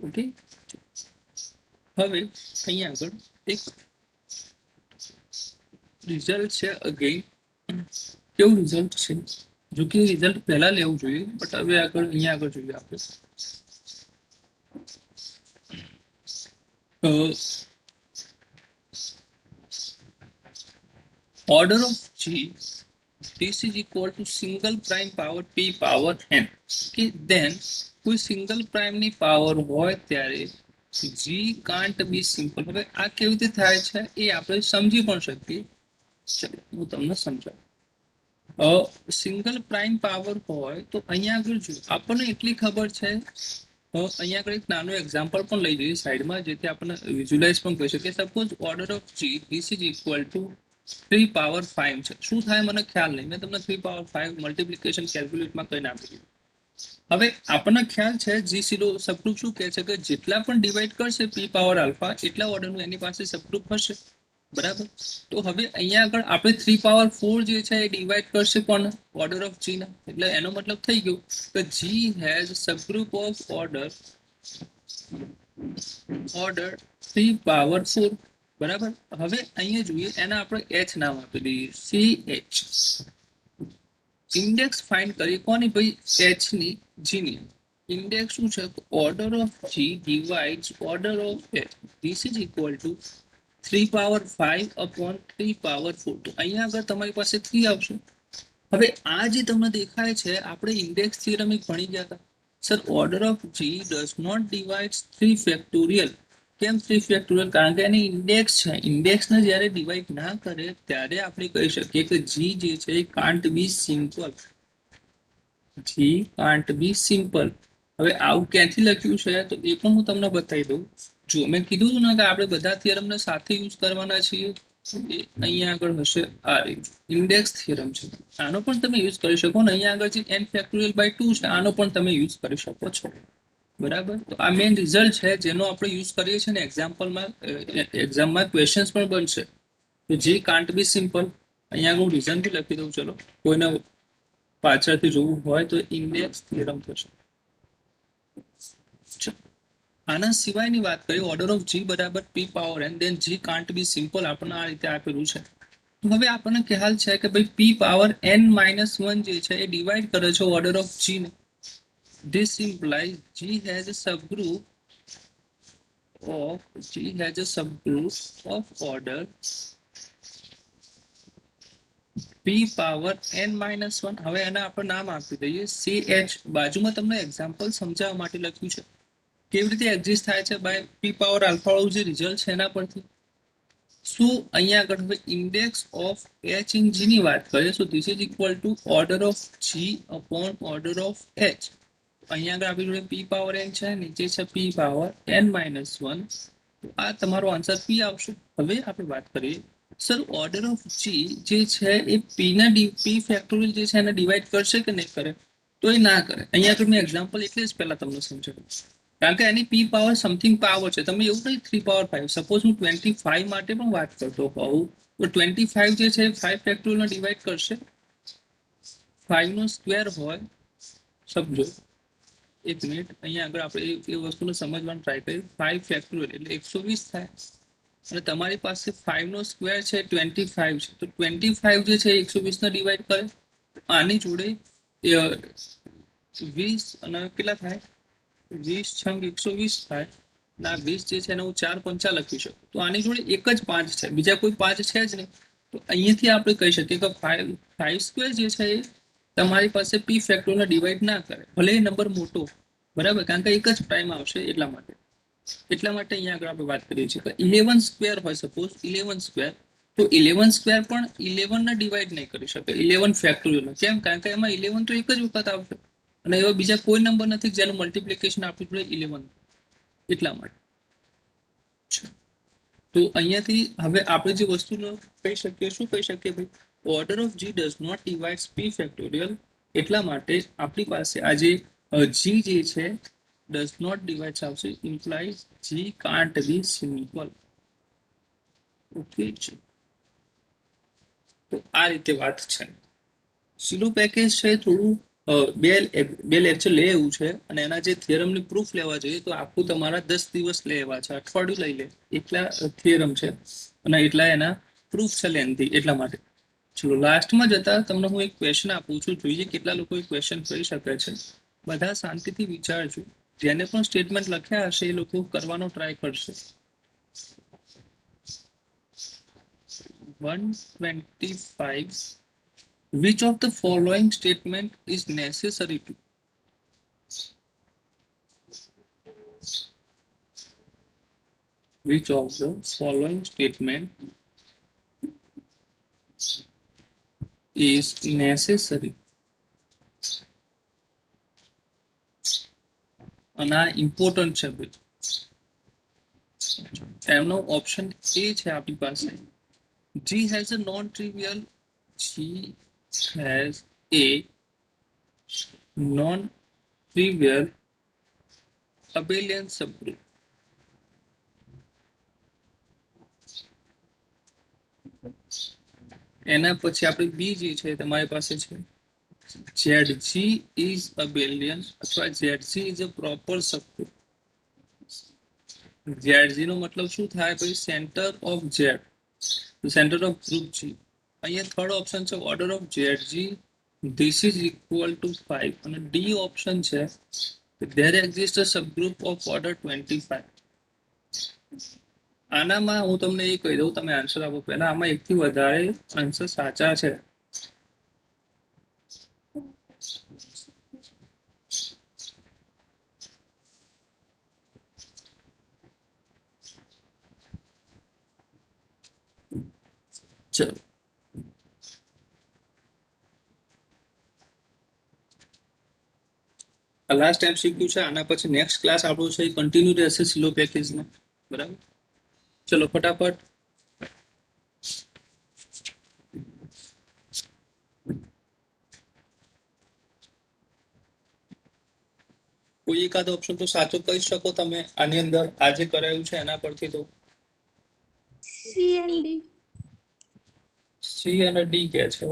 ઓકે, હવે અહીંયા આગળ એક રિઝલ્ટ છે. અગેન કેવું રિઝલ્ટ છે? જો કે રિઝલ્ટ પહેલા લેવું જોઈએ, બટ હવે આગળ અહીંયા આગળ જોઈએ આપણે. Order of G, this is equal to single prime power P power n. Okay, then કોઈ સિંગલ પ્રાઇમ ની પાવર હોય ત્યારે G can't be simple. હવે આ કેવી રીતે થાય છે એ આપણે સમજી પણ શકીએ. ચલો હું તમને સમજાવું. સિંગલ પ્રાઇમ પાવર હોય તો અહીંયા આગળ જો આપણને એટલી ખબર છે, અહીંયા આગળ એક નાનું એક્ઝામ્પલ પણ લઈ જઈએ સાઈડમાં, જેથી આપણને વિઝ્યુલાઇઝ પણ કરી શકીએ. Suppose order of G this is equal to 3 power 5 છે. શું થાય મને ખ્યાલ નહીં, મેં તમને 3 પાવર 5 મલ્ટિપ્લિકેશન કેલ્ક્યુલેટમાં કહીને આપી દીધું. હવે આપણને ખ્યાલ છે જી સીરો સબગ્રુપ શું કહે છે કે જેટલા પણ ડિવાઈડ કરશે પી પાવર આલ્ફા એટલા ઓર્ડરનું એની પાસે સબગ્રુપ હશે, બરાબર. તો હવે અહીંયા આગળ આપણે 3 પાવર 4 જે છે એ ડિવાઈડ કરશે કોણ ઓર્ડર ઓફ જી ના, એટલે એનો મતલબ થઈ ગયો કે G has subgroup of order 3 power 4, બરાબર. હવે અહીંયા જોઈએ એના આપણે એચ નામ આપી દઈએ, સી એચ. ઇન્ડેક્સ ફાઇન્ડ કરીએ કોની ભાઈ, એચ ની, જી ની. ઇન્ડેક્સ શું છે, order of G divides order of H, this is equal to 3 power 5 upon 3 power 4. તો અહીંયા આગળ તમારી પાસે 3 આવશે. હવે આ જે તમને દેખાય છે આપણે ઇન્ડેક્સ થિયરમ એક ભણી ગયા હતા sir, order of G does not divides 3 factorial. કેમ 3 ફેક્ટોરિયલ? કારણ કે એની ઇન્ડેક્સ છે, ઇન્ડેક્સને જ્યારે ડિવાઈડ ના કરે ત્યારે આપણે કહી શકીએ કે જી જે છે એ can't be simple, G can't be simple. હવે આવું ક્યાંથી લખ્યું છે તો એ પણ હું તમને બતાવી દઉં. જો મેં કીધું હતું ને કે આપણે બધા થિયરમને સાથે યુઝ કરવાના છીએ, એ અહીંયા આગળ હશે આ ઇન્ડેક્સ થિયરમ છે, આનો પણ તમે યુઝ કરી શકો ને. અહીંયા આગળ જે n ફેક્ટોરિયલ બાય 2 છે આનો પણ તમે યુઝ કરી શકો છો, બરાબર. તો આ મેઇન રિઝલ્ટ છે જેનો આપણે યુઝ કરીએ છીએ ને એક્ઝામમાં ક્વેશ્ચન્સ પણ બનશે. તો જે કાન્ટ બી સિમ્પલ, અહીંયા આગળ હું રીઝન બી લખી દઉં, ચલો કોઈને પાછળથી જોવું હોય તો ઇન્ડેક્સ થિયરમ થશે. આના સિવાયની વાત કરીએ, ઓર્ડર ઓફ જી બરાબર P power N, then G can't be simple આપણને આ રીતે આપેલું છે. હવે આપણને ખ્યાલ છે કે ભાઈ પી પાવર n-1 જે છે એ ડિવાઈડ કરે છે ઓર્ડર ઓફ જી ને. This implies G has a subgroup of order p power n-1. હવે એના આપણે નામ આપી દઈએ CH. બાજુમાં તમને એક્ઝામ્પલ સમજાવવા માટે લખ્યું છે કેવી રીતે એક્ઝિસ્ટ થાય છે બાય પી પાવર આલ્ફા વાળું જે રિઝલ્ટ છે એના પરથી. શું અહીંયા આગળ હવે index of H in G ની વાત કરીએ, so this is equal to order of G upon order of H. અહીંયા આગળ આપણી જોડે પી પાવર એન છે, નીચે છે પી પાવર n-1. આ તમારો આન્સર પી આવશે. હવે આપણે વાત કરીએ સર, ઓર્ડર ઓફ જી જે છે એ પી ના પી ફેક્ટોરિયલ જે છે એને ડિવાઈડ કરશે કે નહીં કરે, તો એ ના કરે. અહીંયા આગળ મેં એક્ઝામ્પલ એટલે જ પહેલા તમને સમજાવ્યું, કારણ કે એની પી પાવર સમથિંગ પાવર છે. તમે એવું નહીં 3 પાવર 5, સપોઝ હું 25 માટે પણ વાત કરતો હોઉં તો 25 જે છે 5 ફેક્ટોરિયલને ડિવાઈડ કરશે, 5 નો સ્ક્વેર હોય, સમજો એક મિનિટ, અહીંયા આગળ આપણે એ વસ્તુને સમજવાનું ટ્રાય કરીએ. 5 ફેક્ટોરિયલ એટલે 120 થાય, અને તમારી પાસે 5 નો સ્ક્વેર છે 25 છે, તો 25 જે છે 120 ને ડિવાઈડ કરે, આની જોડે 20 અને કેટલા થાય, 20 છંગ 120 થાય. ના 20 જે છે એને હું 4 × 5 લખી શકું, તો આની જોડે એક જ 5 છે, બીજા કોઈ 5 છે જ નહીં. તો અહીંયાથી આપણે કહી શકીએ કે 5 સ્ક્વેર જે છે એ તમારી પાસે પી ફેક્ટોરિયલને ડિવાઈડ ના કરે, ભલે એ નંબર મોટો, બરાબર, કારણ કે એક જ પ્રાઇમ આવશે એટલા માટે. અહીંયા આગળ આપણે વાત કરીએ છીએ કે 11 સ્ક્વેર હોય, સપોઝ 11 સ્ક્વેર, તો 11 સ્ક્વેર પણ 11 ને ડિવાઈડ નહીં કરી શકે 11 ફેક્ટોરિયલ. કેમ? કારણ કે એમાં 11 તો એક જ વખત આવશે, અને એવા બીજા કોઈ નંબર નથી જેનું મલ્ટિપ્લિકેશન આપવું પડે 11, એટલા માટે. તો અહીંયાથી હવે આપણે જે વસ્તુનો કહી શકીએ, શું કહી શકીએ ભાઈ, order of G does not divides P factorial. એટલા માટે આપણી પાસે આ જે જી જે છે ડઝ નોટ ડિવાઇડ્સ આવશે, implies G can't be simple. Okay છે, તો આ રીતે વાત છે. સીલું પેકેજ છે થોડું બે લેક્ચર લે એવું છે, અને એના જે થિયરમની પ્રૂફ લેવા જોઈએ તો આખું તમારા 10 દિવસ લેવા છે, અઠવાડિયું લઈ લે એટલા થિયરમ છે, અને એટલા એના પ્રૂફ છે લેન્થી, એટલા માટે. ચલો લાસ્ટમાં જતા તમને હું એક ક્વેશ્ચન આપું છું, જોઈએ કેટલા લોકો એ ક્વેશ્ચન કરી શકે છે. બધા શાંતિથી વિચારજો, જેને પણ સ્ટેટમેન્ટ લખ્યા હશે એ લોકો કરવાનો ટ્રાય કરશે. 125. Which of the following statement is necessary to? Which of the following statement is necessary? અને આ ઇમ્પોર્ટન્ટ છે ભાઈ. એમનો ઓપ્શન એ છે આપણી પાસે, G has a non-trivial, G has a non-trivial trivial abelian subgroup. એના પછી આપણે બી જે છે તમારી પાસે છે ZG is abelian અથવા ZG is a proper subgroup. ZG નો મતલબ શું થાય ભાઈ centre of Z, centre of group G. અહીંયા થર્ડ ઓપ્શન છે order of ZG this is equal to 5 અને ડી ઓપ્શન છે there exists a subgroup of order 25. આનામાં હું તમને એ કહી દઉં, તમે આન્સર આપો પહેલા. આમાં એકથી વધારે આન્સર સાચા છે. ચલો લાસ્ટ MCQ છે. આના પછી નેક્સ્ટ ક્લાસ આપણો છે કન્ટિન્યુ રહેશે સિલો પેકેજમાં. બરાબર, ચલો ફટાફટ. કોઈ એકાદ ઓપ્શન તો સાચો કહી શકો તમે આની અંદર આજે કરાયું છે એના પરથી. તો સી અને ડી કે છે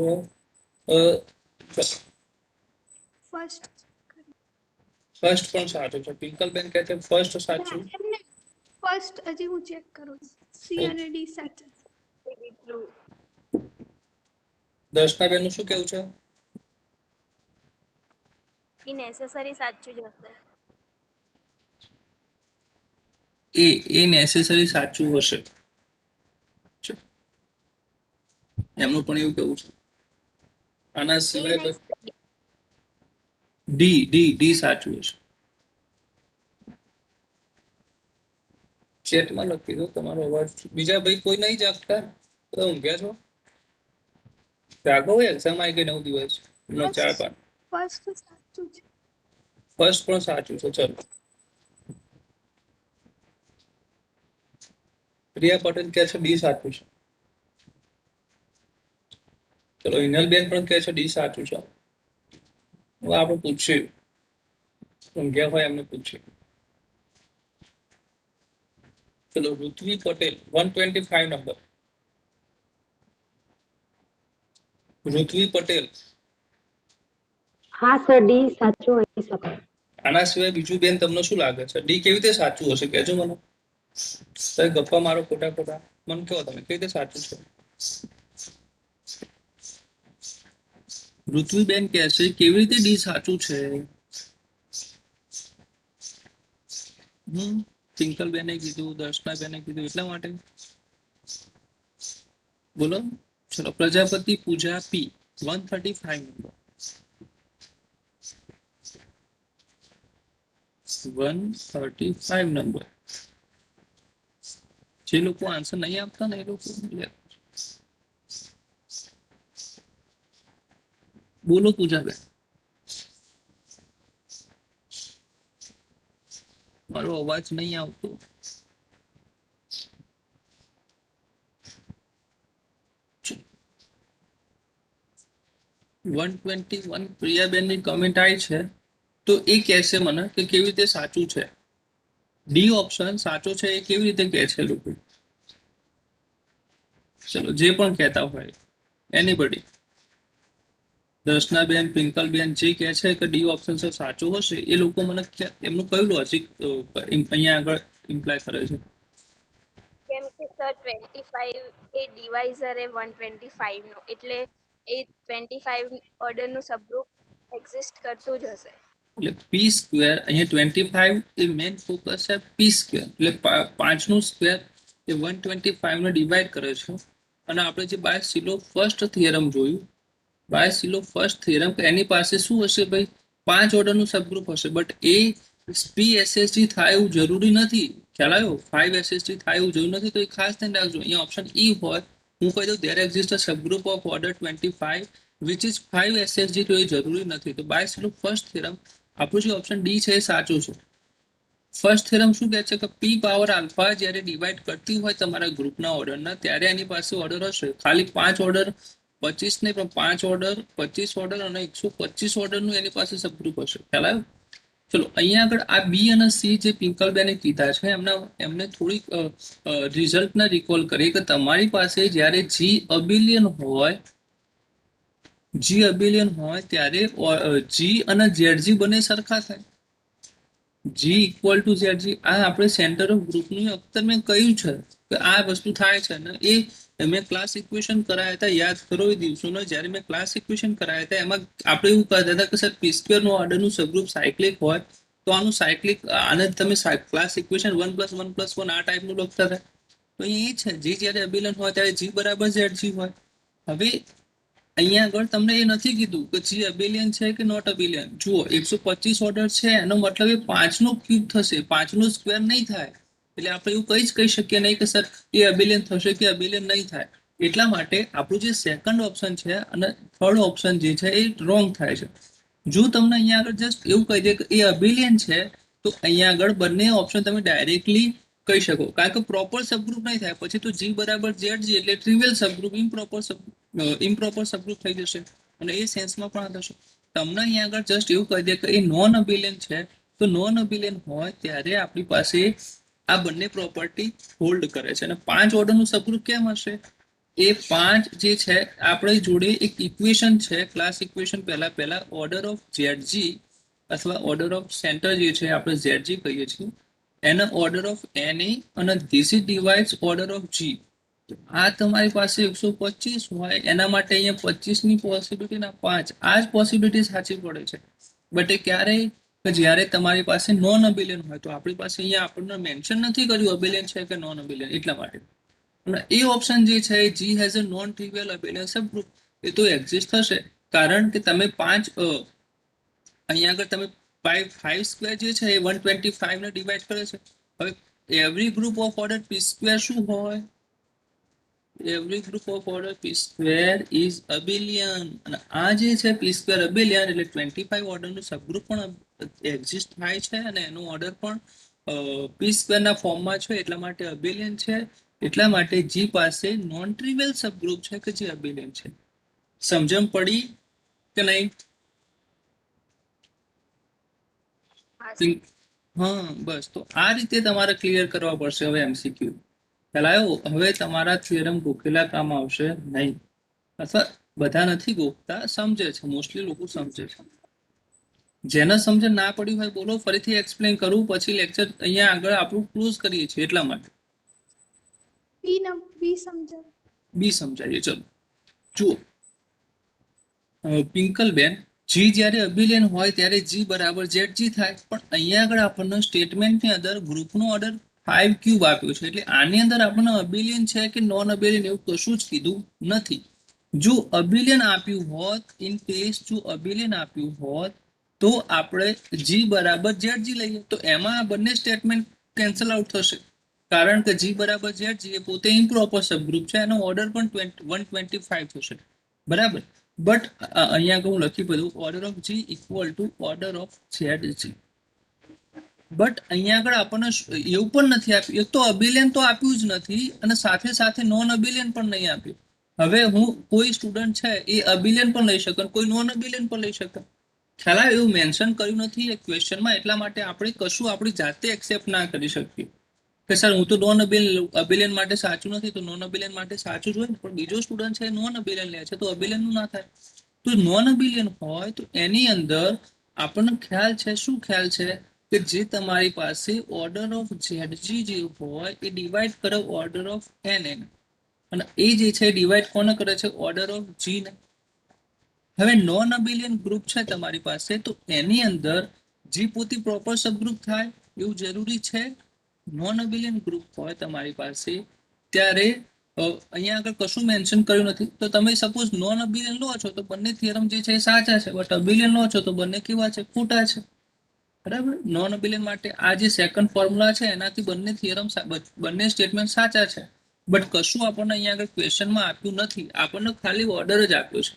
ફર્સ્ટ પણ સાચું છે. પિંકલબેન કહે છે ફર્સ્ટ સાચું. ફર્સ્ટ હજી હું ચેક કરું. સી અને ડી સાચા. દર્શનાબેન નું શું કેવું છે? નેસેસરી સાચું જ હશે. એ નેસેસરી સાચું હશે. એમનું પણ એવું કેવું છે. આના સિવાય ડી ડી ડી સાચું હશે. ચેટમાં લખી દો તમારો અવાજ. બીજા ભાઈ કોઈ નહીં જાગતા? તો ઊંઘ્યા છો? જાગો હોય, એક્ઝામ આવી ગઈ 9 દિવસ. 4-5 ફર્સ્ટ સાચું છે. ફર્સ્ટ પણ સાચું છે. ચલો પ્રિયા પટેલ કહે છે ડી સાચું છે. ચલો હિનલબેન પણ કહે છે ડી સાચું છે. હવે આપણે પૂછીએ, ઊંઘ્યા હોય એમને પૂછીએ. ચલો ઋત્વી પટેલ 125 નંબર. ઋત્વી પટેલ. હા સર, ડી સાચું હોઈ શકે. આના સિવાય બીજું બેન તમને શું લાગે છે? ડી કેવી રીતે સાચું હશે કહેજો મને. તમે ગપ્પા મારો ખોટા ખોટા. મને કહો તમે કેવી રીતે સાચું છે. ઋત્વીબેન કહે છે કેવી રીતે ડી સાચું છે. પિંકલબેને કીધું, દર્શનાબેને કીધું, એટલા માટે બોલો. ચલો પ્રજાપતિ પૂજા પી 135 નંબર. 135 નંબર. જે લોકો આન્સર નહીં આપતા ને એ લોકો બોલો પૂજાબેન. મારો અવાજ નહીં આવતો. વન 121 પ્રિયાબેનની કમેન્ટ આવી છે. તો એ કહેશે મને કે કેવી રીતે સાચું છે. ડી ઓપ્શન સાચો છે એ કેવી રીતે કહે છે લોકો. ચલો જે પણ કહેતા હોય એનીબડી. દર્શનાબેન, પિંકલબેન જે કહે છે કે ડી ઓપ્શન સાચું હશે એ લોકો મને એમનું કયું લોજિક અહીંયા આગળ ઇમ્પ્લાય કરે છે. કેમ કે સર 25 એ ડિવાઇઝર એ 125 નો, એટલે એ 25 ઓર્ડર નું સબગ્રુપ એક્ઝિસ્ટ કરતું જ હશે. એટલે પી સ્ક્વેર અહીંયા 25 એ મેઇન ફોકસ છે. પી સ્ક્વેર એટલે 5 નું સ્ક્વેર એ 125 ને ડિવાઈડ કરે છે. અને આપણે જે બાય સિલો ફર્સ્ટ થિયરમ જોયું, બાય સિલો ફર્સ્ટ થિયરમ એની પાસે શું હશે ભાઈ 5 ઓર્ડરનું સબગ્રુપ હશે. બટ એ PSSG થાય એવું જરૂરી નથી. ખ્યાલ આવ્યો? 5 SSG થાય એવું જરૂરી નથી. તો એ ખાસ ધ્યાન રાખજો. અહીંયા ઓપ્શન ઈ હોય, હું કહી દઉં there exists a subgroup of order 25 which is 5 SSG, તો એ જરૂરી નથી. તો બાય સિલો ફર્સ્ટ થિયરમ આપણું જે ઓપ્શન ડી છે એ સાચું છે. ફર્સ્ટ થિયરમ શું કહે છે કે પી પાવર આલ્ફા જ્યારે ડિવાઈડ કરતી હોય તમારા ગ્રુપના ઓર્ડરના, ત્યારે એની પાસે ઓર્ડર હશે ખાલી 5 ઓર્ડર, 25 નહીં પણ 5 ઓર્ડર, 25 ઓર્ડર અને 125 ઓર્ડરનું એની પાસે સબગ્રુપ હશે. ખ્યાલ આવ્યો? ચલો અહીંયા આગળ આ બી અને સી જે પિંકલબેને કીધા છે એમને થોડીક રિઝલ્ટને રિકોલ કરીએ કે તમારી પાસે જ્યારે જી અબિલિયન હોય ત્યારે જી અને ઝેડજી બંને સરખા થાય. જી ઇક્વલ ટુ ઝેડજી આ આપણે સેન્ટર ઓફ ગ્રુપનું અત્યારે મેં કહ્યું છે કે આ વસ્તુ થાય છે ને એ મેં ક્લાસ ઇક્વેશન કરાયા હતા, યાદ કરો એ દિવસોનો જ્યારે મેં ક્લાસ ઇક્વેશન કરાયા હતા એમાં આપણે એવું કહેતા હતા કે સર પી સ્ક્વેર નો ઓર્ડરનું સબગ્રુપ સાયક્લિક હોય તો આનું સાયક્લિક આને તમે ક્લાસ ઇક્વેશન 1+1+1 આ ટાઈપનું લખતા હતા. તો એ છે જી જ્યારે અબિલિયન હોય ત્યારે જી બરાબર ઝેડજી હોય. હવે અહીંયા આગળ તમને એ નથી કીધું કે જી અબિલિયન છે કે નોટ અબિલિયન. જુઓ 125 ઓર્ડર છે એનો મતલબ એ 5 નો ક્યુબ થશે, 5 નો સ્ક્વેર નહીં થાય. એટલે આપણે એવું કહી શકીએ નહીં કે સર એ અબિલિયન થશે કે અબિલિયન નહીં થાય. એટલા માટે આપણું જે સેકન્ડ ઓપ્શન છે અને થર્ડ ઓપ્શન જે છે એ રોંગ થાય છે. જો તમને અહીંયા આગળ જસ્ટ એવું કહી દે કે એ અબિલિયન છે તો અહીંયા આગળ બંને ઓપ્શન તમે ડાયરેક્ટલી કહી શકો, કારણ કે પ્રોપર સબગ્રુપ નહીં થાય. પછી તો જી બરાબર ઝેડજી એટલે ટ્રિવિયલ સબગ્રુપ, ઇમ્પ્રોપર સબગ્રુપ થઈ જશે અને એ સેન્સમાં પણ થશે. તમને અહીંયા આગળ જસ્ટ એવું કહી દે કે એ નોન અબિલિયન છે તો નોન અબિલિયન હોય ત્યારે આપણી પાસે આ બંને પ્રોપર્ટી હોલ્ડ કરે છે. અને 5 ઓર્ડરનું સબગ્રુપ કેમ હશે? એ 5 જે છે આપણી જોડે એક ઇક્વેશન છે, ક્લાસ ઇક્વેશન પહેલા ઓર્ડર ઓફ ઝેડજી અથવા ઓર્ડર ઓફ સેન્ટર જે છે આપણે ઝેડજી કહીએ છીએ એના ઓર્ડર ઓફ એને અને this is divides order of G. આ તમારી પાસે 125 હોય એના માટે અહીંયા 25 ની પોસિબિલિટી ના 5 આ જ પોસિબિલિટી સાચી પડે છે. બટ એ ક્યારે કે જ્યારે તમારી પાસે નોન અબિલિયન હોય. તો આપણી પાસે અહીંયા આપણને મેન્શન નથી કર્યું અબિલિયન છે કે નોન અબિલિયન, એટલા માટે. અને એ ઓપ્શન જે છે જી હેઝ અ નોન ટ્રિવિયલ અબિલિયન સબગ્રુપ એ તો એક્ઝિસ્ટ થશે, કારણ કે તમે 5 અહીંયા આગળ તમે 5 સ્ક્વેર જે છે એ 125 ને ડિવાઈડ કરે છે. હવે every group of order P square શું હોય? Every group of order P square is abelian. અને આ જે છે પી સ્ક્વેર અબિલિયન એટલે 25 ઓર્ડરનું સબગ્રુપ પણ એક્ઝિસ્ટ થાય છે અને એનો ઓર્ડર પણ પી સ્ક્વેરના ફોર્મમાં છે, એટલા માટે અબિલિયન છે. એટલા માટે જી પાસે નોન ટ્રિવિયલ સબગ્રુપ છે કે જે અબિલિયન છે. સમજણ પડી કે નહીં? હા, બસ. તો આ રીતે તમારે ક્લિયર કરવા પડશે. હવે એમસીક્યુ ખ્યાલ આવ્યો? હવે તમારા થિયરમ ગોખેલા કામ આવશે નહીં, અથવા બધા નથી ગોખતા, સમજે છે, મોસ્ટલી લોકો સમજે છે. જેને સમજ ના પડી હોય બોલો, ફરીથી એક્સપ્લેન કરું, પછી લેક્ચર અહીંયા આગળ આપણું ક્લોઝ કરીએ છીએ. એટલા માટે બી સમજાવીએ. ચલો જુઓ પિંકલબેન, જી જ્યારે અબિલિયન હોય ત્યારે જી બરાબર ઝેડજી થાય. પણ અહીંયા આગળ આપણને સ્ટેટમેન્ટની અંદર ગ્રુપનો ઓર્ડર 5 ક્યુબ આપ્યો છે, એટલે આની અંદર આપણને અબિલિયન છે કે નોન અબિલિયન એવું કશું જ કીધું નથી. જો અબિલિયન આપ્યું હોત, ઇન કેસ જો અબિલિયન આપ્યું હોત તો આપણે જી બરાબર ઝેડજી લઈએ તો એમાં આ બંને સ્ટેટમેન્ટ કેન્સલ આઉટ થશે, કારણ કે જી બરાબર ઝેડજી એ પોતે ઇમ્પ્રોપર સબગ્રુપ છે, એનો ઓર્ડર પણ 125 થશે. બરાબર. બટ અહીંયા આગળ હું લખી બધું order of G equal to order of Z G. But અહીંયા આગળ આપણને એવું પણ નથી આપ્યું, એક તો અબિલિયન તો આપ્યું જ નથી અને સાથે સાથે નોન અબિલિયન પણ નહીં આપ્યું. હવે હું કોઈ સ્ટુડન્ટ છે એ અબિલિયન પણ લઈ શકે, કોઈ નોન અબિલિયન પણ લઈ શકે. ખ્યાલ આવે? એવું મેન્શન કર્યું નથી એ ક્વેશ્ચનમાં, એટલા માટે આપણે કશું આપણી જાતે એક્સેપ્ટ ના કરી શકીએ કે સર હું તો નોન અબિલિયન માટે સાચું નથી તો નોન અબિલિયન માટે સાચું જ હોય ને. પણ બીજો સ્ટુડન્ટ છે નોન અબિલિયન લે છે તો અબિલિયનનું ના થાય. તો નોન અબિલિયન હોય તો એની અંદર આપણને ખ્યાલ છે, શું ખ્યાલ છે કે જે તમારી પાસે ઓર્ડર ઓફ ઝેડજી જે હોય એ ડિવાઈડ કરે ઓર્ડર ઓફ એન, અને એ જે છે ડિવાઈડ કોને કરે છે? ઓર્ડર ઓફ જી ને. હવે નોન અબિલિયન ગ્રુપ છે તમારી પાસે તો એની અંદર જી પોતે પ્રોપર સબગ્રુપ થાય એવું જરૂરી છે? નોન અબિલિયન ગ્રુપ હોય તમારી પાસે ત્યારે અહીંયા આગળ કશું મેન્શન કર્યું નથી. તો તમે સપોઝ નોન અબિલિયન લો છો તો બંને થિયરમ જે છે એ સાચા છે, બટ અબિલિયન લો છો તો બંને કેવા છે? ખોટા છે. બરાબર. નોન અબિલિયન માટે આ જે સેકન્ડ ફોર્મ્યુલા છે એનાથી બંને થિયરમ બંને સ્ટેટમેન્ટ સાચા છે, બટ કશું આપણને અહીંયા આગળ ક્વેશ્ચનમાં આપ્યું નથી, આપણને ખાલી ઓર્ડર જ આપ્યો છે.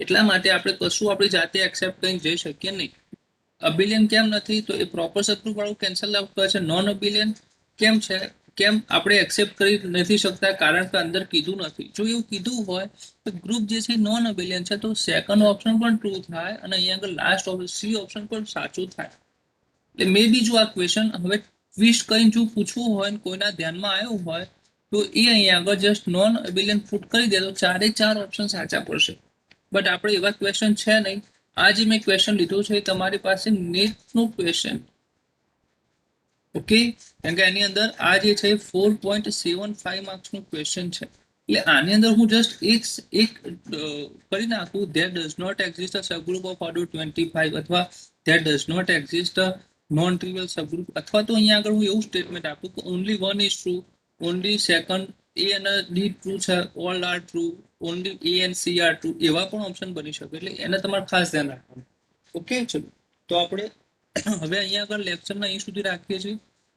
એટલા માટે આપણે કશું આપણી જાતે એક્સેપ્ટ કરીને જઈ શકીએ નહીં. અબિલિયન કેમ નથી? તો એ પ્રોપર સબગ્રુપ વાળું કેન્સલ આઉટ કરે છે. નોન અબિલિયન કેમ છે? કેમ આપણે એક્સેપ્ટ કરી નથી શકતા? કારણ કે અંદર કીધું નથી. જો એવું કીધું હોય તો ગ્રુપ જે છે નોન અબિલિયન છે તો સેકન્ડ ઓપ્શન પણ ટ્રુ થાય અને અહીંયા આગળ લાસ્ટ ઓપ્શન સી ઓપ્શન પણ સાચું થાય. એટલે મે બી જો આ ક્વેશ્ચન હવે ટ્વિસ્ટ કરીને જો પૂછવું હોય ને કોઈના ધ્યાનમાં આવ્યું હોય તો એ અહીંયા આગળ જસ્ટ નોન એબિલિયન્ટ પુટ કરી દે તો 4 ઓપ્શન સાચા પડશે. બટ આપણે એવા ક્વેશ્ચન છે નહીં. આ જે મેં ક્વેશ્ચન લીધો છે એ તમારી પાસે નેટનું ક્વેશ્ચન, ઓકે, કારણ કે એની અંદર આ જે છે 4.75 માર્ક્સનું ક્વેશ્ચન છે. એટલે આની અંદર હું જસ્ટ એક કરી નાખું that does not exist a subgroup of order 25 અથવા that does not exist a non trivial subgroup, અથવા તો અહીંયા આગળ હું એવું સ્ટેટમેન્ટ આપું કે only one is true, only second A અને ડી ટ્રુ છે, all are true, only A and C are true, એવા પણ ઓપ્શન બની શકે. એટલે એને તમારે ખાસ ધ્યાન રાખવાનું. ઓકે, ચલો તો આપણે હવે અહીંયા આગળ લેક્ચરના અહીં સુધી રાખીએ છીએ.